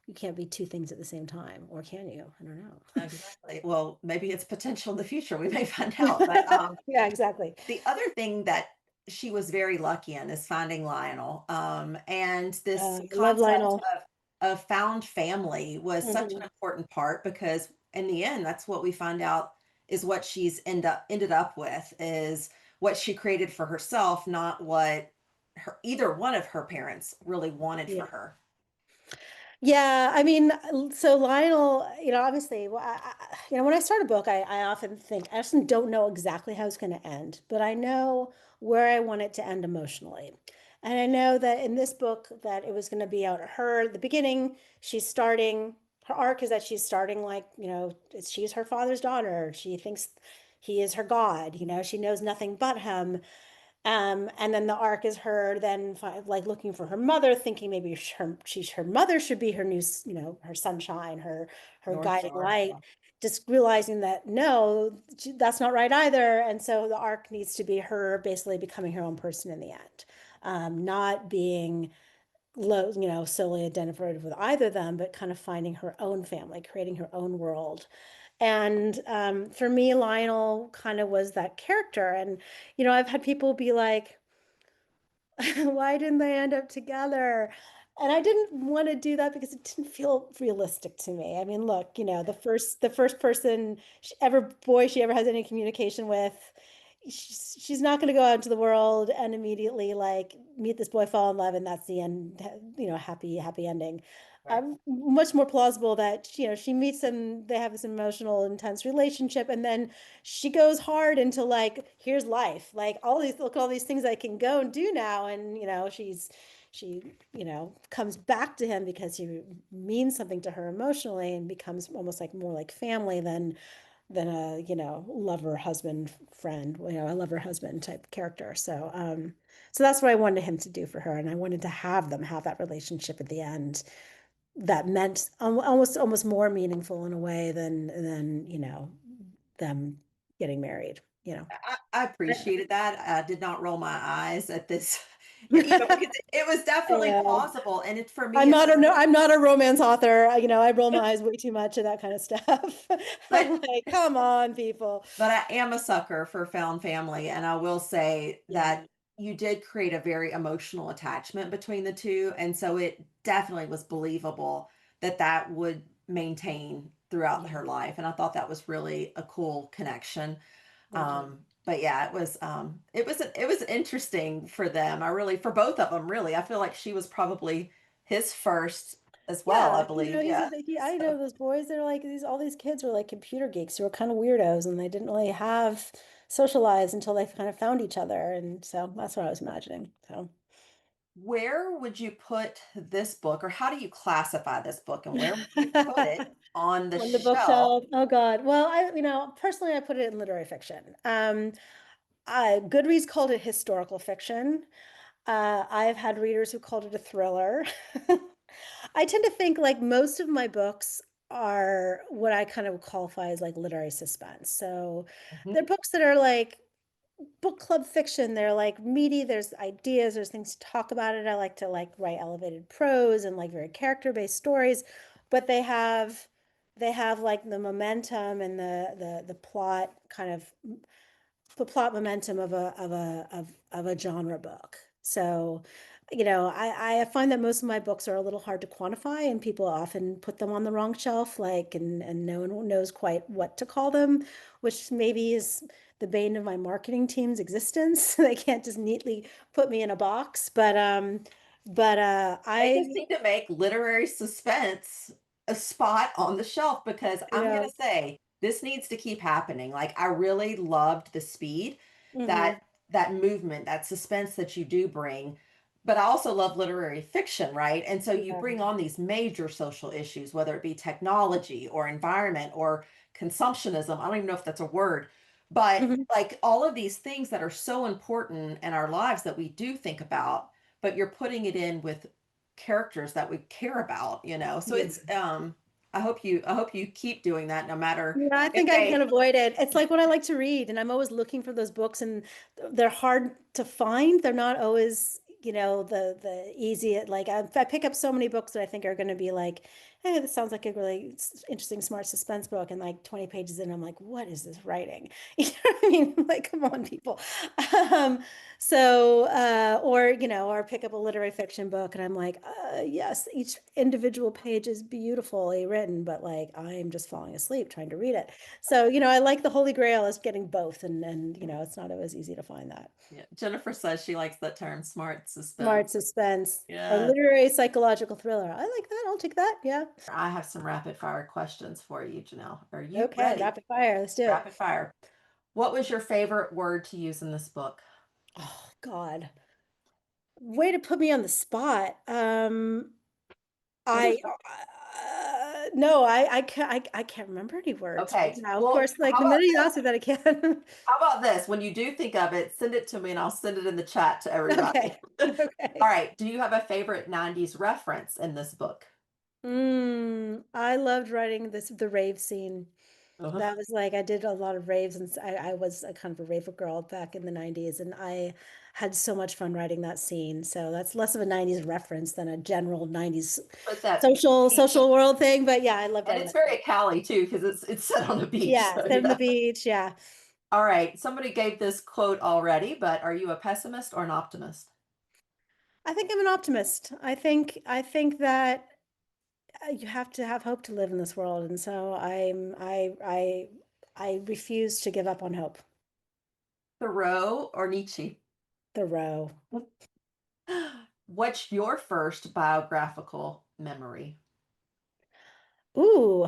[SPEAKER 2] you can't be two things at the same time, or can you? I don't know.
[SPEAKER 1] Exactly. Well, maybe it's potential in the future. We may find out. But
[SPEAKER 2] Yeah, exactly.
[SPEAKER 1] the other thing that she was very lucky in is finding Lionel. And this
[SPEAKER 2] Love
[SPEAKER 1] concept
[SPEAKER 2] Lionel.
[SPEAKER 1] of found family was such an
[SPEAKER 2] Hmm.
[SPEAKER 1] important part because in the end, that's what we find out is what she's ended up with is what she created for herself, not what either one of her parents really wanted for
[SPEAKER 2] Yeah.
[SPEAKER 1] her.
[SPEAKER 2] Yeah, I mean, so Lionel, obviously, well, when I start a book, I often think, I often don't know exactly how it's going to end, but I know where I want it to end emotionally. And I know that in this book that it was going to be out of her at the beginning. Her arc is that she's starting like, she's her father's daughter. She thinks he is her God, she knows nothing but him. And then the arc is her then like looking for her mother, thinking maybe her mother should be her new, her sunshine, her
[SPEAKER 1] North
[SPEAKER 2] guiding
[SPEAKER 1] Star.
[SPEAKER 2] light. Just realizing that no, that's not right either. And so the arc needs to be her basically becoming her own person in the end, not being solely identified with either of them, but kind of finding her own family, creating her own world. And for me, Lionel kind of was that character. And, I've had people be like, why didn't they end up together? And I didn't want to do that because it didn't feel realistic to me. I mean, look, the first person she ever has any communication with, she's not going to go out into the world and immediately like meet this boy, fall in love, and that's the end, happy ending.
[SPEAKER 1] Right.
[SPEAKER 2] Much more plausible that she meets him, they have this emotional, intense relationship, and then she goes hard into like, here's life, like look at all these things I can go and do now, and she comes back to him because he means something to her emotionally and becomes almost like more like family than than a, lover, husband, friend, a lover, husband type character. So, so that's what I wanted him to do for her. And I wanted to have them have that relationship at the end that meant almost more meaningful in a way than, them getting married,
[SPEAKER 1] I appreciated that. I did not roll my eyes at this, because it was
[SPEAKER 2] I
[SPEAKER 1] definitely
[SPEAKER 2] know.
[SPEAKER 1] plausible. And it for me, it's just,
[SPEAKER 2] I'm not a romance author. I roll my eyes way too much at that kind of stuff.
[SPEAKER 1] but
[SPEAKER 2] I'm like, come on, people.
[SPEAKER 1] But I am a sucker for found family, and I will say
[SPEAKER 2] Yeah,
[SPEAKER 1] that you did create a very emotional attachment between the two, and so it definitely was believable that that would maintain throughout
[SPEAKER 2] yeah.
[SPEAKER 1] her life, and I thought that was really a cool connection.
[SPEAKER 2] Thank you.
[SPEAKER 1] But yeah, it was interesting for them. I really for both of them really. I feel like she was probably his first as well, I
[SPEAKER 2] Yeah,
[SPEAKER 1] believe. Yeah.
[SPEAKER 2] I know
[SPEAKER 1] So
[SPEAKER 2] those boys, they're like all these kids were like computer geeks who were kind of weirdos and they didn't really have social lives until they kind of found each other. And so that's what I was imagining. So
[SPEAKER 1] where would you put this book, or how do you classify this book, and where would you put it on the
[SPEAKER 2] on the
[SPEAKER 1] shelf?
[SPEAKER 2] bookshelf. Oh God. Well, personally, I put it in literary fiction. Goodreads called it historical fiction. I've had readers who called it a thriller. I tend to think like most of my books are what I kind of qualify as like literary suspense. So they're
[SPEAKER 1] Mhm.
[SPEAKER 2] books that are like book club fiction. They're like meaty, there's ideas, there's things to talk about it. I like to like write elevated prose and like very character-based stories, but they have like the momentum and the plot kind of the plot momentum of a genre book. So, I find that most of my books are a little hard to quantify, and people often put them on the wrong shelf, like, and no one knows quite what to call them, which maybe is the bane of my marketing team's existence. They can't just neatly put me in a box, but
[SPEAKER 1] They just
[SPEAKER 2] I,
[SPEAKER 1] need to make literary suspense a spot on the shelf, because
[SPEAKER 2] you
[SPEAKER 1] I'm
[SPEAKER 2] know,
[SPEAKER 1] gonna say this needs to keep happening. Like, I really loved the speed,
[SPEAKER 2] mhm,
[SPEAKER 1] that movement, that suspense that you do bring. But I also love literary fiction, right? And so you
[SPEAKER 2] yeah,
[SPEAKER 1] bring on these major social issues, whether it be technology or environment or consumptionism. I don't even know if that's a word, but
[SPEAKER 2] mhm,
[SPEAKER 1] like all of these things that are so important in our lives that we do think about, but you're putting it in with characters that we care about. So
[SPEAKER 2] yeah.
[SPEAKER 1] it's I hope you keep doing that no matter
[SPEAKER 2] Yeah, I
[SPEAKER 1] if
[SPEAKER 2] think I can
[SPEAKER 1] they
[SPEAKER 2] avoid it. It's like what I like to read, and I'm always looking for those books, and they're hard to find. They're not always, the easy. Like I pick up so many books that I think are going to be like, hey, this sounds like a really interesting, smart suspense book, and like 20 pages in, I'm like, what is this writing? You know what I mean? Like, come on, people. Um, or pick up a literary fiction book and I'm like, yes, each individual page is beautifully written, but like I am just falling asleep trying to read it. So, I like the Holy Grail is getting both and it's not always easy to find that.
[SPEAKER 1] Yeah, Jennifer says she likes that term, smart
[SPEAKER 2] Smart
[SPEAKER 1] suspense.
[SPEAKER 2] suspense or
[SPEAKER 1] Yeah.
[SPEAKER 2] literary psychological thriller. I like that. I'll take that. Yeah.
[SPEAKER 1] I have some rapid fire questions for you, Janelle. Are you
[SPEAKER 2] Okay,
[SPEAKER 1] ready?
[SPEAKER 2] rapid fire. Let's do it.
[SPEAKER 1] Rapid fire. What was your favorite word to use in this book?
[SPEAKER 2] Oh God. Way to put me on the spot.
[SPEAKER 1] What is
[SPEAKER 2] I no, I can't remember any words right
[SPEAKER 1] Okay.
[SPEAKER 2] now. Of
[SPEAKER 1] Well,
[SPEAKER 2] course, like the minute you ask me that, I can.
[SPEAKER 1] how about this? When you do think of it, send it to me and I'll send it in the chat to everybody.
[SPEAKER 2] Okay.
[SPEAKER 1] All
[SPEAKER 2] Okay.
[SPEAKER 1] right. Do you have a favorite 90s reference in this book?
[SPEAKER 2] I loved writing the rave scene.
[SPEAKER 1] Uh-huh.
[SPEAKER 2] That was like I did a lot of raves and I was a kind of a raver girl back in the 90s and I had so much fun writing that scene. So that's less of a 90s reference than a general 90s
[SPEAKER 1] But that
[SPEAKER 2] social
[SPEAKER 1] beach,
[SPEAKER 2] world thing. But yeah, I loved
[SPEAKER 1] and
[SPEAKER 2] writing
[SPEAKER 1] it's
[SPEAKER 2] that
[SPEAKER 1] very
[SPEAKER 2] scene.
[SPEAKER 1] Cali too, because it's set on a beach.
[SPEAKER 2] Yeah,
[SPEAKER 1] So
[SPEAKER 2] sit on the
[SPEAKER 1] yeah.
[SPEAKER 2] beach. Yeah.
[SPEAKER 1] All right. Somebody gave this quote already, but are you a pessimist or an optimist?
[SPEAKER 2] I think I'm an optimist. I think that you have to have hope to live in this world, and so I refuse to give up on hope.
[SPEAKER 1] Thoreau or Nietzsche?
[SPEAKER 2] The row.
[SPEAKER 1] What's your first biographical memory?
[SPEAKER 2] Ooh,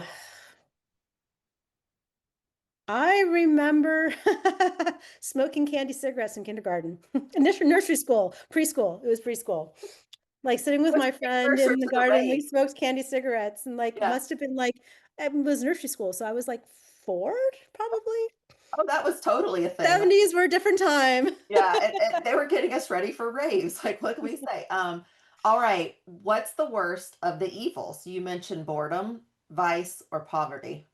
[SPEAKER 2] I remember smoking candy cigarettes in kindergarten, nursery school, preschool. It was preschool. Like sitting with
[SPEAKER 1] What's
[SPEAKER 2] my
[SPEAKER 1] a
[SPEAKER 2] friend
[SPEAKER 1] precursor
[SPEAKER 2] in the
[SPEAKER 1] to the
[SPEAKER 2] garden, we
[SPEAKER 1] rave?
[SPEAKER 2] smoked candy cigarettes and like
[SPEAKER 1] Yeah.
[SPEAKER 2] must have been like it was nursery school, so I was like Ford, probably.
[SPEAKER 1] Oh, that was totally a thing.
[SPEAKER 2] 70s were a different time.
[SPEAKER 1] Yeah, and they were getting us ready for raves. Like, what can we say? All right, what's the worst of the evils? You mentioned boredom, vice, or poverty.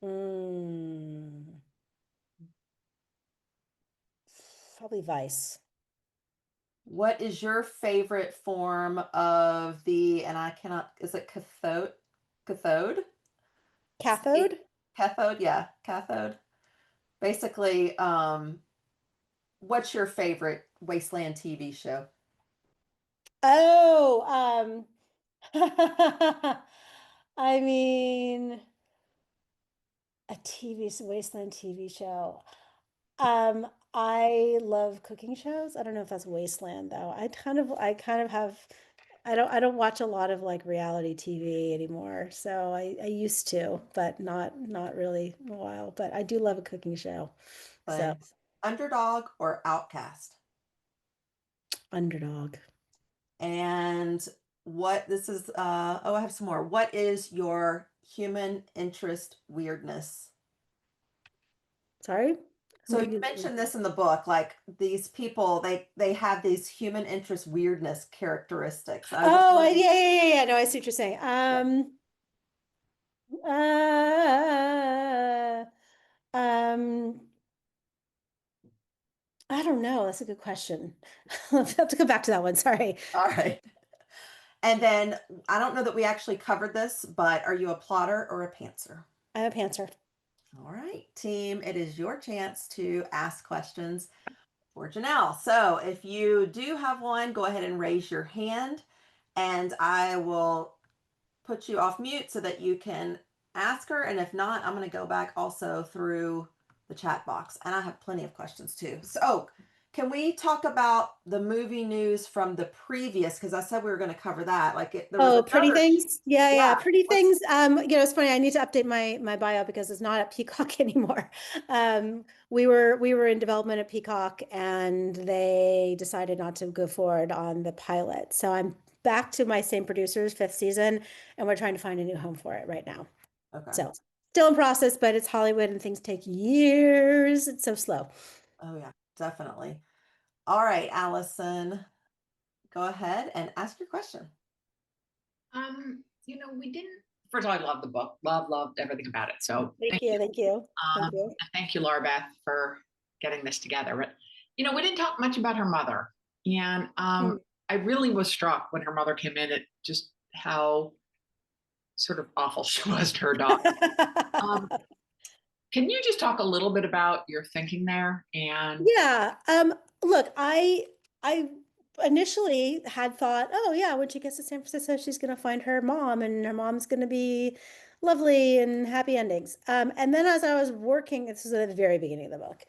[SPEAKER 2] Mm, probably Vice.
[SPEAKER 1] What is your favorite form of the, and I cannot, is it cathode? Cathode? See,
[SPEAKER 2] Cathode?
[SPEAKER 1] cathode, yeah, cathode. Basically, what's your favorite Wasteland TV show?
[SPEAKER 2] Oh, I mean, a Wasteland TV show. I love cooking shows. I don't know if that's Wasteland though. I kind of have, I don't watch a lot of like reality TV anymore. So I used to, but not really in a while. But I do love a cooking show. So
[SPEAKER 1] Thanks. Underdog or Outcast?
[SPEAKER 2] Underdog.
[SPEAKER 1] And what this is, oh, I have some more. What is your human interest weirdness?
[SPEAKER 2] Sorry?
[SPEAKER 1] So you mentioned this in the book, like these people, they have these human interest weirdness characteristics. I was just
[SPEAKER 2] Oh,
[SPEAKER 1] wondering.
[SPEAKER 2] yeah. No, I see what you're saying.
[SPEAKER 1] Yeah.
[SPEAKER 2] Uh, um, I don't know. That's a good question. I'll have to go back to that one. Sorry.
[SPEAKER 1] All right. And then I don't know that we actually covered this, but are you a plotter or a pantser?
[SPEAKER 2] I'm a pantser.
[SPEAKER 1] All right, team, it is your chance to ask questions for Janelle. So if you do have one, go ahead and raise your hand and I will put you off mute so that you can ask her. And if not, I'm going to go back also through the chat box. And I have plenty of questions too. So, can we talk about the movie news from the previous? Because I said we were going to cover that. Like, there was
[SPEAKER 2] Oh, Pretty
[SPEAKER 1] another.
[SPEAKER 2] Things. Yeah.
[SPEAKER 1] Yeah.
[SPEAKER 2] Pretty
[SPEAKER 1] What's
[SPEAKER 2] Things. It's funny. I need to update my bio because it's not at Peacock anymore. We were in development at Peacock and they decided not to go forward on the pilot. So I'm back to my same producers, fifth season, and we're trying to find a new home for it right now.
[SPEAKER 1] okay?
[SPEAKER 2] So still in process, but it's Hollywood and things take years. It's so slow.
[SPEAKER 1] Oh, yeah, definitely. All right, Allison, go ahead and ask your question.
[SPEAKER 3] We didn't. First of all, I love the book. Loved everything about it. So
[SPEAKER 2] Thank
[SPEAKER 3] thank
[SPEAKER 2] you.
[SPEAKER 3] you.
[SPEAKER 2] Thank you. Thank you.
[SPEAKER 3] And thank you, Laura Beth, for getting this together. But we didn't talk much about her mother, and
[SPEAKER 2] Hmm.
[SPEAKER 3] I really was struck when her mother came in at just how sort of awful she was to her daughter. Um, can you just talk a little bit about your thinking there? And
[SPEAKER 2] Yeah. Look, I initially had thought, oh yeah, when she gets to San Francisco, she's gonna find her mom and her mom's gonna be lovely and happy endings. And then as I was working, this is at the very beginning of the book.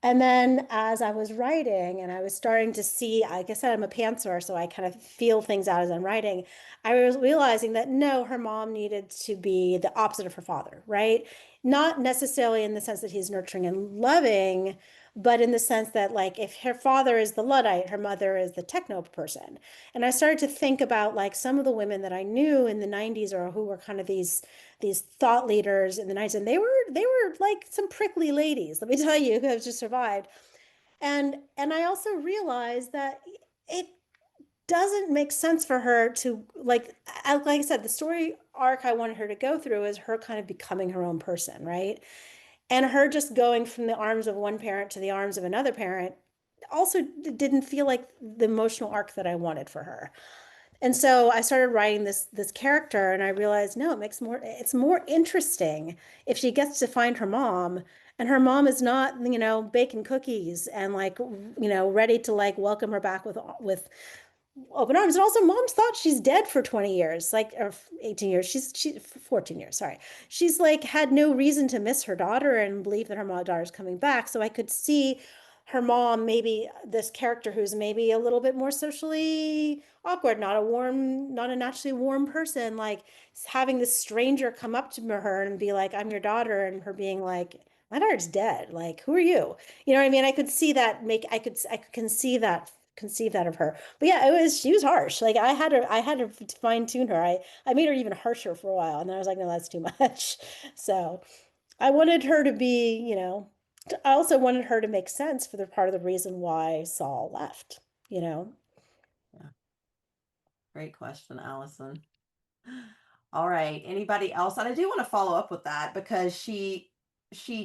[SPEAKER 2] And then as I was writing and I was starting to see, like I said, I'm a pantser, so I kind of feel things out as I'm writing. I was realizing that no, her mom needed to be the opposite of her father, right? Not necessarily in the sense that he's nurturing and loving, but in the sense that like if her father is the Luddite, her mother is the techno person. And I started to think about like some of the women that I knew in the 90s or who were kind of these thought leaders in the 90s, and they were like some prickly ladies, let me tell you, who have just survived. And I also realized that it doesn't make sense for her to like I said, the story arc I wanted her to go through is her kind of becoming her own person, right? And her just going from the arms of one parent to the arms of another parent also didn't feel like the emotional arc that I wanted for her. And so I started writing this character and I realized no, it's more interesting if she gets to find her mom and her mom is not, baking cookies and like, ready to like welcome her back with open arms. And also, mom's thought she's dead for 20 years, like, or 18 years. She 14 years, sorry. She's like had no reason to miss her daughter and believe that her daughter's coming back. So I could see her mom, maybe this character who's maybe a little bit more socially awkward, not a naturally warm person, like having this stranger come up to her and be like, I'm your daughter, and her being like, my daughter's dead. Like, who are you? You know what I mean? I could see that I could conceive that of her. But yeah, she was harsh. Like I had to fine tune her. I made her even harsher for a while, and then I was like, no, that's too much. So I wanted her to be, I also wanted her to make sense for the part of the reason why Saul left, you know?
[SPEAKER 1] Yeah. Great question, Allison. All right. Anybody else? And I do want to follow up with that because she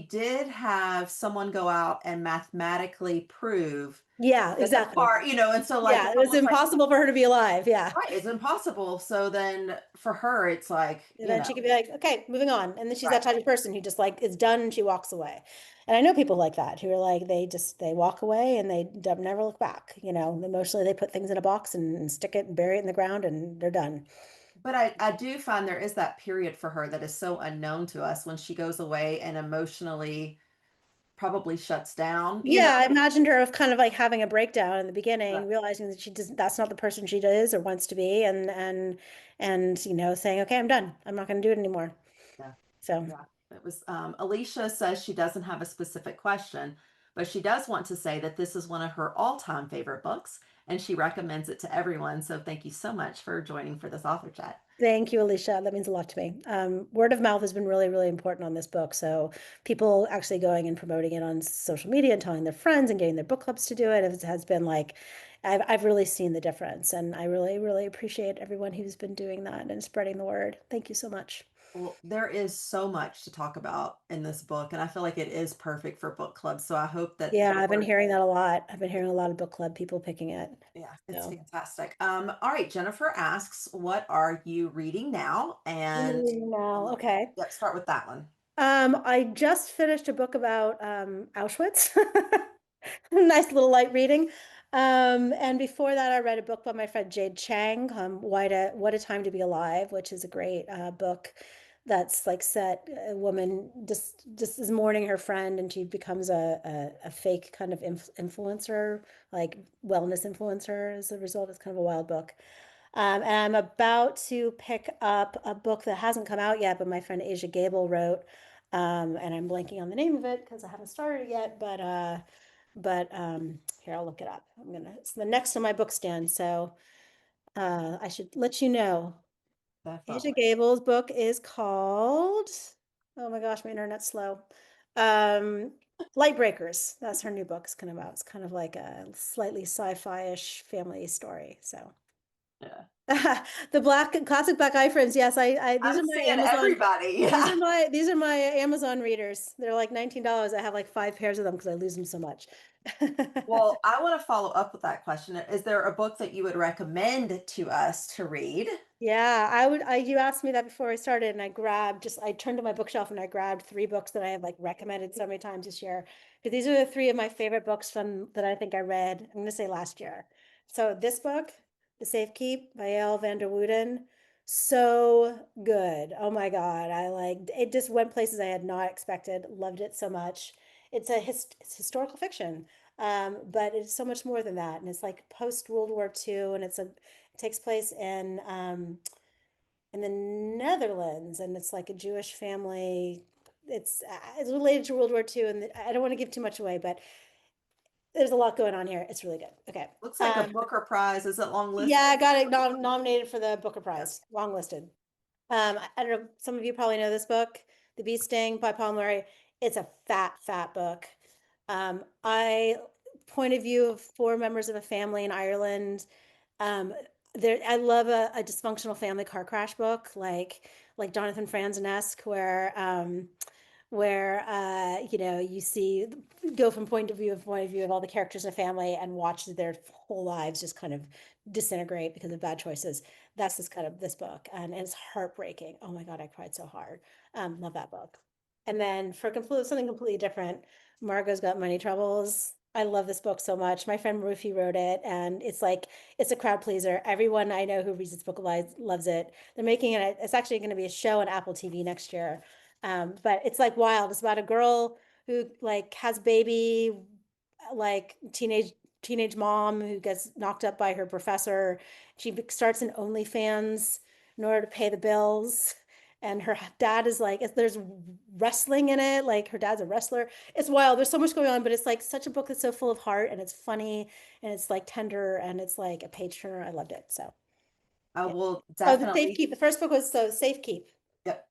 [SPEAKER 1] did have someone go out and mathematically prove
[SPEAKER 2] Yeah,
[SPEAKER 1] that the
[SPEAKER 2] exactly.
[SPEAKER 1] part, and so like
[SPEAKER 2] Yeah,
[SPEAKER 1] it's
[SPEAKER 2] it was
[SPEAKER 1] almost like
[SPEAKER 2] impossible for her to be alive. Yeah.
[SPEAKER 1] right, it's impossible. So then for her, it's like,
[SPEAKER 2] And then she could be like, okay, moving on. And then she's
[SPEAKER 1] right.
[SPEAKER 2] that type of person who just like is done and she walks away. And I know people like that who are like, they walk away and they never look back. Emotionally, they put things in a box and stick it and bury it in the ground and they're done.
[SPEAKER 1] But I do find there is that period for her that is so unknown to us when she goes away and emotionally probably shuts down.
[SPEAKER 2] Yeah, I imagined her of kind of like having a breakdown in the
[SPEAKER 1] Right.
[SPEAKER 2] beginning, realizing that she doesn't, that's not the person she is or wants to be, and saying, okay, I'm done. I'm not going to do it anymore.
[SPEAKER 1] Yeah.
[SPEAKER 2] So
[SPEAKER 1] Yeah. It was Alicia says she doesn't have a specific question, but she does want to say that this is one of her all-time favorite books and she recommends it to everyone. So thank you so much for joining for this author chat.
[SPEAKER 2] thank you, Alicia. That means a lot to me. Word of mouth has been really, really important on this book. So people actually going and promoting it on social media and telling their friends and getting their book clubs to do it, it has been like, I've really seen the difference. And I really, really appreciate everyone who's been doing that and spreading the word. Thank you so much.
[SPEAKER 1] Well, there is so much to talk about in this book, and I feel like it is perfect for book clubs. So I hope that
[SPEAKER 2] Yeah,
[SPEAKER 1] the
[SPEAKER 2] I've been
[SPEAKER 1] word,
[SPEAKER 2] hearing that a lot. I've been hearing a lot of book club people picking it.
[SPEAKER 1] yeah, it's
[SPEAKER 2] So,
[SPEAKER 1] fantastic. All right, Jennifer asks, what are you reading now? And
[SPEAKER 2] no, okay.
[SPEAKER 1] yep, start with that one.
[SPEAKER 2] I just finished a book about Auschwitz. Nice little light reading. And before that, I read a book by my friend Jade Chang, What a Time to Be Alive, which is a great book that's like set a woman just is mourning her friend and she becomes a fake kind of influencer, like wellness influencer as a result. It's kind of a wild book. And I'm about to pick up a book that hasn't come out yet, but my friend Asia Gable wrote. And I'm blanking on the name of it because I haven't started it yet, but here, I'll look it up. It's the next on my book stand, so I should let you know. Asia
[SPEAKER 1] Definitely.
[SPEAKER 2] Gable's book is called, oh my gosh, my internet's slow. Um, Light Breakers. That's her new book. It's kind of about. It's kind of like a slightly sci-fi-ish family story. So
[SPEAKER 1] Yeah.
[SPEAKER 2] the classic black eye friends. Yes, these
[SPEAKER 1] I'm
[SPEAKER 2] are my
[SPEAKER 1] seeing
[SPEAKER 2] Amazon.
[SPEAKER 1] everybody.
[SPEAKER 2] These are my Amazon readers. They're like $19. I have like 5 pairs of them because I lose them so much.
[SPEAKER 1] Well, I want to follow up with that question. Is there a book that you would recommend to us to read?
[SPEAKER 2] Yeah, you asked me that before I started and I turned to my bookshelf and I grabbed 3 books that I have like recommended so many times this year. Because these are the 3 of my favorite books from that I think I read, I'm gonna say last year. So this book, The Safe Keep by Yael van der Wooden, so good. Oh my God. It just went places I had not expected. Loved it so much. It's historical fiction. But it's so much more than that. And it's like post World War II and it takes place in the Netherlands, and it's like a Jewish family. It's related to World War II, and I don't want to give too much away, but there's a lot going on here. It's really good. Okay.
[SPEAKER 1] Looks like a Booker Prize. Is it long
[SPEAKER 2] Yeah,
[SPEAKER 1] listed?
[SPEAKER 2] I got it nominated for the Booker
[SPEAKER 1] Yep.
[SPEAKER 2] Prize, long listed. I don't know, some of you probably know this book, The Bee Sting by Paul Murray. It's a fat book. I point of view of 4 members of a family in Ireland. Um, I love a dysfunctional family car crash book, like Jonathan Franzen-esque, where you see go from point of view of all the characters in a family and watch their whole lives just kind of disintegrate because of bad choices. That's this kind of this book, and it's heartbreaking. Oh my God, I cried so hard. Love that book. And then for something completely different, Margot's Got Money Troubles. I love this book so much. My friend Rufi wrote it, and it's a crowd pleaser. Everyone I know who reads this book loves it. They're making it. It's actually going to be a show on Apple TV next year. But it's like wild. It's about a girl who like has baby, like teenage mom who gets knocked up by her professor. She starts an OnlyFans in order to pay the bills. And her dad is like, there's wrestling in it. Like her dad's a wrestler. It's wild. There's so much going on, but it's like such a book that's so full of heart and it's funny and it's like tender and it's like a page turner. I loved it. So
[SPEAKER 1] I
[SPEAKER 2] yeah.
[SPEAKER 1] will
[SPEAKER 2] Oh, The Safe
[SPEAKER 1] definitely.
[SPEAKER 2] Keep. The first book was so Safe Keep.
[SPEAKER 1] Yep.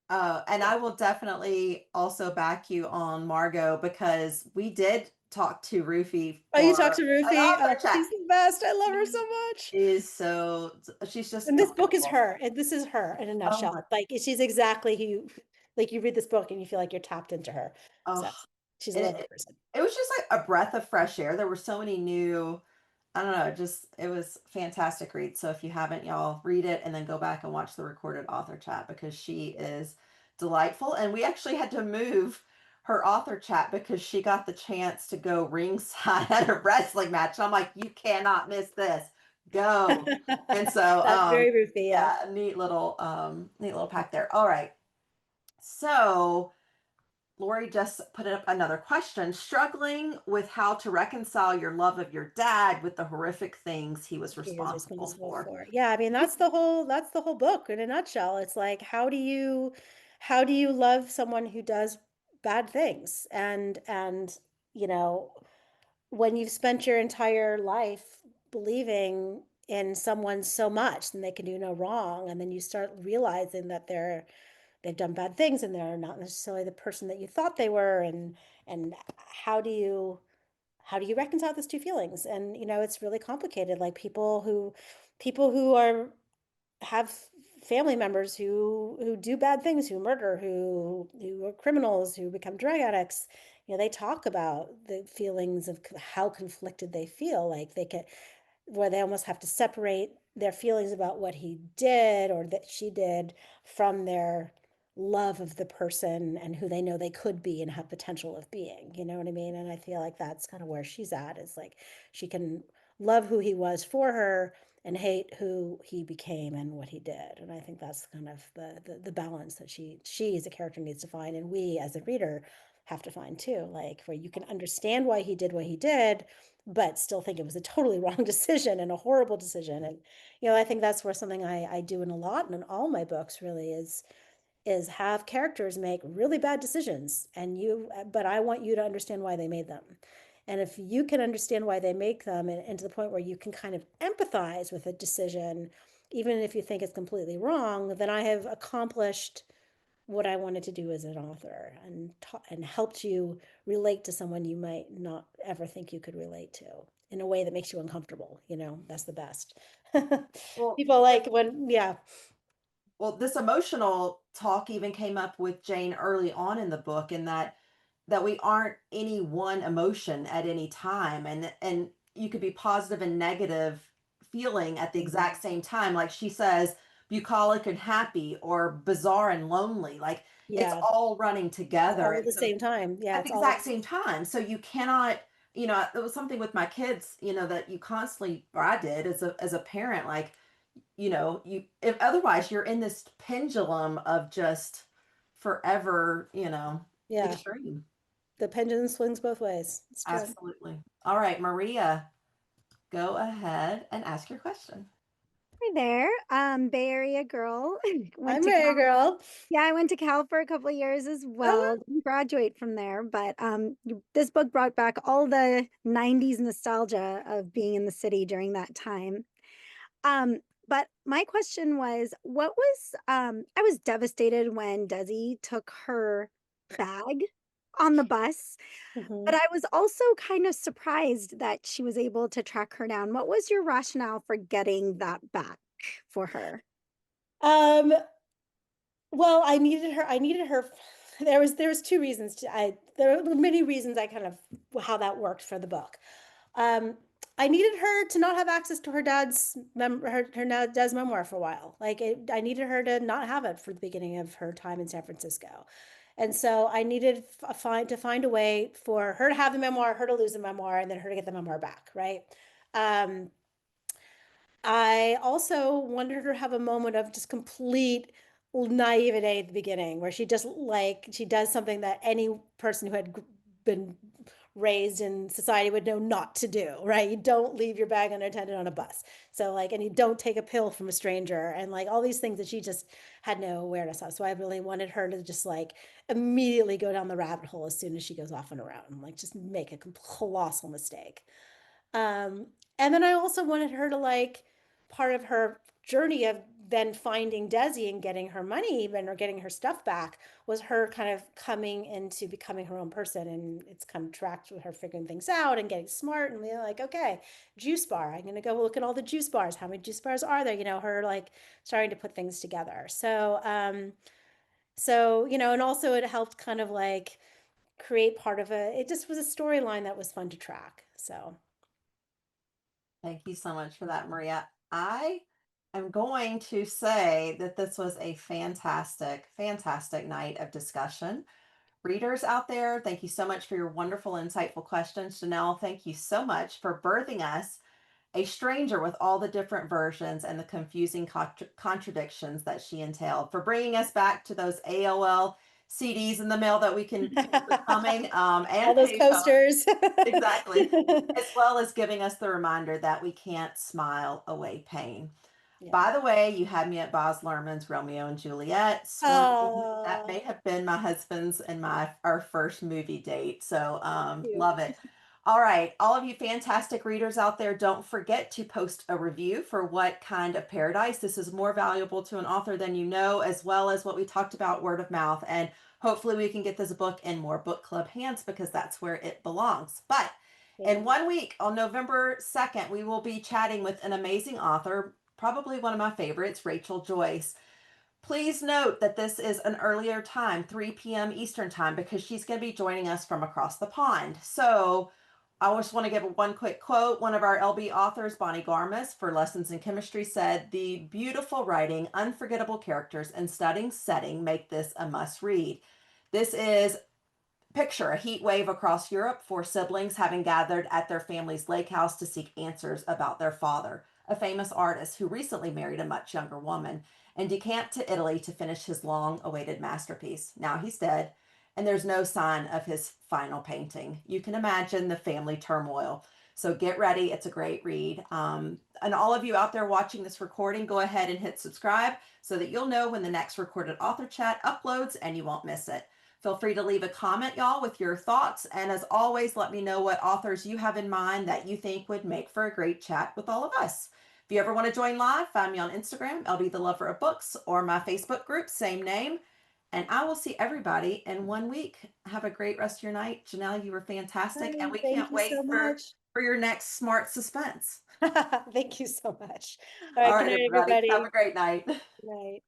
[SPEAKER 1] And I will definitely also back you on Margot because we did talk to Rufy
[SPEAKER 2] Oh, you talked
[SPEAKER 1] for
[SPEAKER 2] to
[SPEAKER 1] an
[SPEAKER 2] Ruthie?
[SPEAKER 1] author chat.
[SPEAKER 2] She's the best. I love her so much.
[SPEAKER 1] Is so she's just
[SPEAKER 2] And this book is
[SPEAKER 1] delightful.
[SPEAKER 2] her, and this is her in a
[SPEAKER 1] Oh my,
[SPEAKER 2] nutshell. Like she's exactly who you, like you read this book and you feel like you're tapped into her. So
[SPEAKER 1] oh,
[SPEAKER 2] she's a
[SPEAKER 1] and
[SPEAKER 2] lovely person.
[SPEAKER 1] it was just like a breath of fresh air. There were so many new, I don't know, just it was fantastic read. So if you haven't, y'all read it and then go back and watch the recorded author chat because she is delightful. And we actually had to move her author chat because she got the chance to go ringside at a wrestling match. And I'm like, you cannot miss this. Go. And so
[SPEAKER 2] That's very Ruthie, yeah.
[SPEAKER 1] yeah, neat little pack there. All right. So Lori just put up another question. Struggling with how to reconcile your love of your dad with the horrific things he was
[SPEAKER 2] He is
[SPEAKER 1] responsible
[SPEAKER 2] responsible
[SPEAKER 1] for.
[SPEAKER 2] for. Yeah, I mean that's the whole book in a nutshell. It's like how do you love someone who does bad things? And you know, when you've spent your entire life believing in someone so much and they can do no wrong, and then you start realizing that they've done bad things and they're not necessarily the person that you thought they were, and how do you reconcile those two feelings? And it's really complicated. Like people who are have family members who do bad things, who murder, who are criminals, who become drug addicts. They talk about the feelings of how conflicted they feel, like they can, where they almost have to separate their feelings about what he did or that she did from their love of the person and who they know they could be and have potential of being. You know what I mean? And I feel like that's kind of where she's at, is like she can love who he was for her and hate who he became and what he did. And I think that's kind of the balance that she as a character needs to find, and we as a reader have to find too, like where you can understand why he did what he did, but still think it was a totally wrong decision and a horrible decision. And I think that's where something I do in a lot and in all my books really is have characters make really bad decisions, but I want you to understand why they made them. And if you can understand why they make them, and to the point where you can kind of empathize with a decision, even if you think it's completely wrong, then I have accomplished what I wanted to do as an author, and helped you relate to someone you might not ever think you could relate to in a way that makes you uncomfortable. That's the best.
[SPEAKER 1] Well,
[SPEAKER 2] People like when, yeah,
[SPEAKER 1] this emotional talk even came up with Jane early on in the book, in that we aren't any one emotion at any time, and you could be positive and negative feeling at the
[SPEAKER 2] mhm,
[SPEAKER 1] exact same time. Like she says, bucolic and happy, or bizarre and lonely. Like it's
[SPEAKER 2] yeah,
[SPEAKER 1] all running together.
[SPEAKER 2] all at
[SPEAKER 1] And
[SPEAKER 2] the
[SPEAKER 1] so
[SPEAKER 2] same time. Yeah,
[SPEAKER 1] at the
[SPEAKER 2] it's all,
[SPEAKER 1] exact same time. So you cannot, it was something with my kids, that you constantly, or I did as a parent, like, you if otherwise you're in this pendulum of just forever,
[SPEAKER 2] yeah,
[SPEAKER 1] extreme.
[SPEAKER 2] the pendulum swings both ways. It's true.
[SPEAKER 1] Absolutely. All right, Maria, go ahead and ask your question.
[SPEAKER 4] Hi there. Bay Area girl. Went
[SPEAKER 2] I'm
[SPEAKER 4] to
[SPEAKER 2] Mary
[SPEAKER 4] Cal.
[SPEAKER 2] girl.
[SPEAKER 4] Yeah, I went to Cal for a couple of years as
[SPEAKER 2] Uh-huh.
[SPEAKER 4] well. Didn't graduate from there, but this book brought back all the '90s nostalgia of being in the city during that time. Um, but my question was, what was I was devastated when Desi took her bag on the bus, but
[SPEAKER 2] Mhm.
[SPEAKER 4] I was also kind of surprised that she was able to track her down. What was your rationale for getting that back for her?
[SPEAKER 2] Um, well, I needed her. There was two reasons there were many reasons I kind of how that worked for the book. Um, I needed her to not have access to her dad's memoir for a while. I needed her to not have it for the beginning of her time in San Francisco. And so I needed to find a way for her to have the memoir, her to lose the memoir, and then her to get the memoir back, right? Um, I also wanted her to have a moment of just complete naivete at the beginning, where she does something that any person who had been raised in society would know not to do, right? You don't leave your bag unattended on a bus. So and you don't take a pill from a stranger, and all these things that she just had no awareness of. So I really wanted her to just immediately go down the rabbit hole as soon as she goes off on a route, and just make a colossal mistake. Um, and then I also wanted her to part of her journey of then finding Desi and getting her money even, or getting her stuff back, was her kind of coming into becoming her own person. And it's kind of tracked with her figuring things out and getting smart and being like, okay, juice bar, I'm going to go look at all the juice bars. How many juice bars are there? You know, her like starting to put things together. So, you know, and also it helped kind of like create part of it just was a storyline that was fun to track. So
[SPEAKER 1] Thank you so much for that, Maria. I am going to say that this was a fantastic, fantastic night of discussion. Readers out there, thank you so much for your wonderful, insightful questions. Janelle, thank you so much for birthing us a stranger with all the different versions and the confusing contradictions that she entailed, for bringing us back to those AOL CDs in the mail that we can keep becoming,
[SPEAKER 2] all
[SPEAKER 1] and
[SPEAKER 2] those
[SPEAKER 1] payphones.
[SPEAKER 2] coasters.
[SPEAKER 1] Exactly. As well as giving us the reminder that we can't smile away pain.
[SPEAKER 2] Yeah.
[SPEAKER 1] By the way, you had me at Baz Luhrmann's Romeo and Juliet. Swoon. That may have been my husband's and our first movie date. So
[SPEAKER 2] Cute.
[SPEAKER 1] love it. All right, all of you fantastic readers out there, don't forget to post a review for What Kind of Paradise. This is more valuable to an author than you know, as well as what we talked about, word of mouth. And hopefully we can get this book in more book club hands, because that's where it belongs. But in 1 week, on November 2nd, we will be chatting with an amazing author, probably one of my favorites, Rachel Joyce. Please note that this is an earlier time, 3 p.m. Eastern time, because she's going to be joining us from across the pond. So I just want to give one quick quote. One of our LB authors, Bonnie Garmis, for Lessons in Chemistry, said, "The beautiful writing, unforgettable characters, and stunning setting make this a must read." This is, picture a heat wave across Europe, four siblings having gathered at their family's lake house to seek answers about their father, a famous artist who recently married a much younger woman, and decamped to Italy to finish his long awaited masterpiece. Now he's dead, and there's no sign of his final painting. You can imagine the family turmoil. So get ready. It's a great read. And all of you out there watching this recording, go ahead and hit subscribe so that you'll know when the next recorded author chat uploads and you won't miss it. Feel free to leave a comment, y'all, with your thoughts. And as always, let me know what authors you have in mind that you think would make for a great chat with all of us. If you ever want to join live, find me on Instagram, LB the Lover of Books, or my Facebook group, same name. And I will see everybody in 1 week. Have a great rest of your night. Janelle, you were fantastic. And we
[SPEAKER 2] Thank
[SPEAKER 1] can't
[SPEAKER 2] you
[SPEAKER 1] wait
[SPEAKER 2] so much.
[SPEAKER 1] for your next smart suspense.
[SPEAKER 2] Thank you so much. All
[SPEAKER 1] All
[SPEAKER 2] right, good
[SPEAKER 1] right,
[SPEAKER 2] night,
[SPEAKER 1] everybody. Have
[SPEAKER 2] everybody.
[SPEAKER 1] a great night.
[SPEAKER 2] Good night.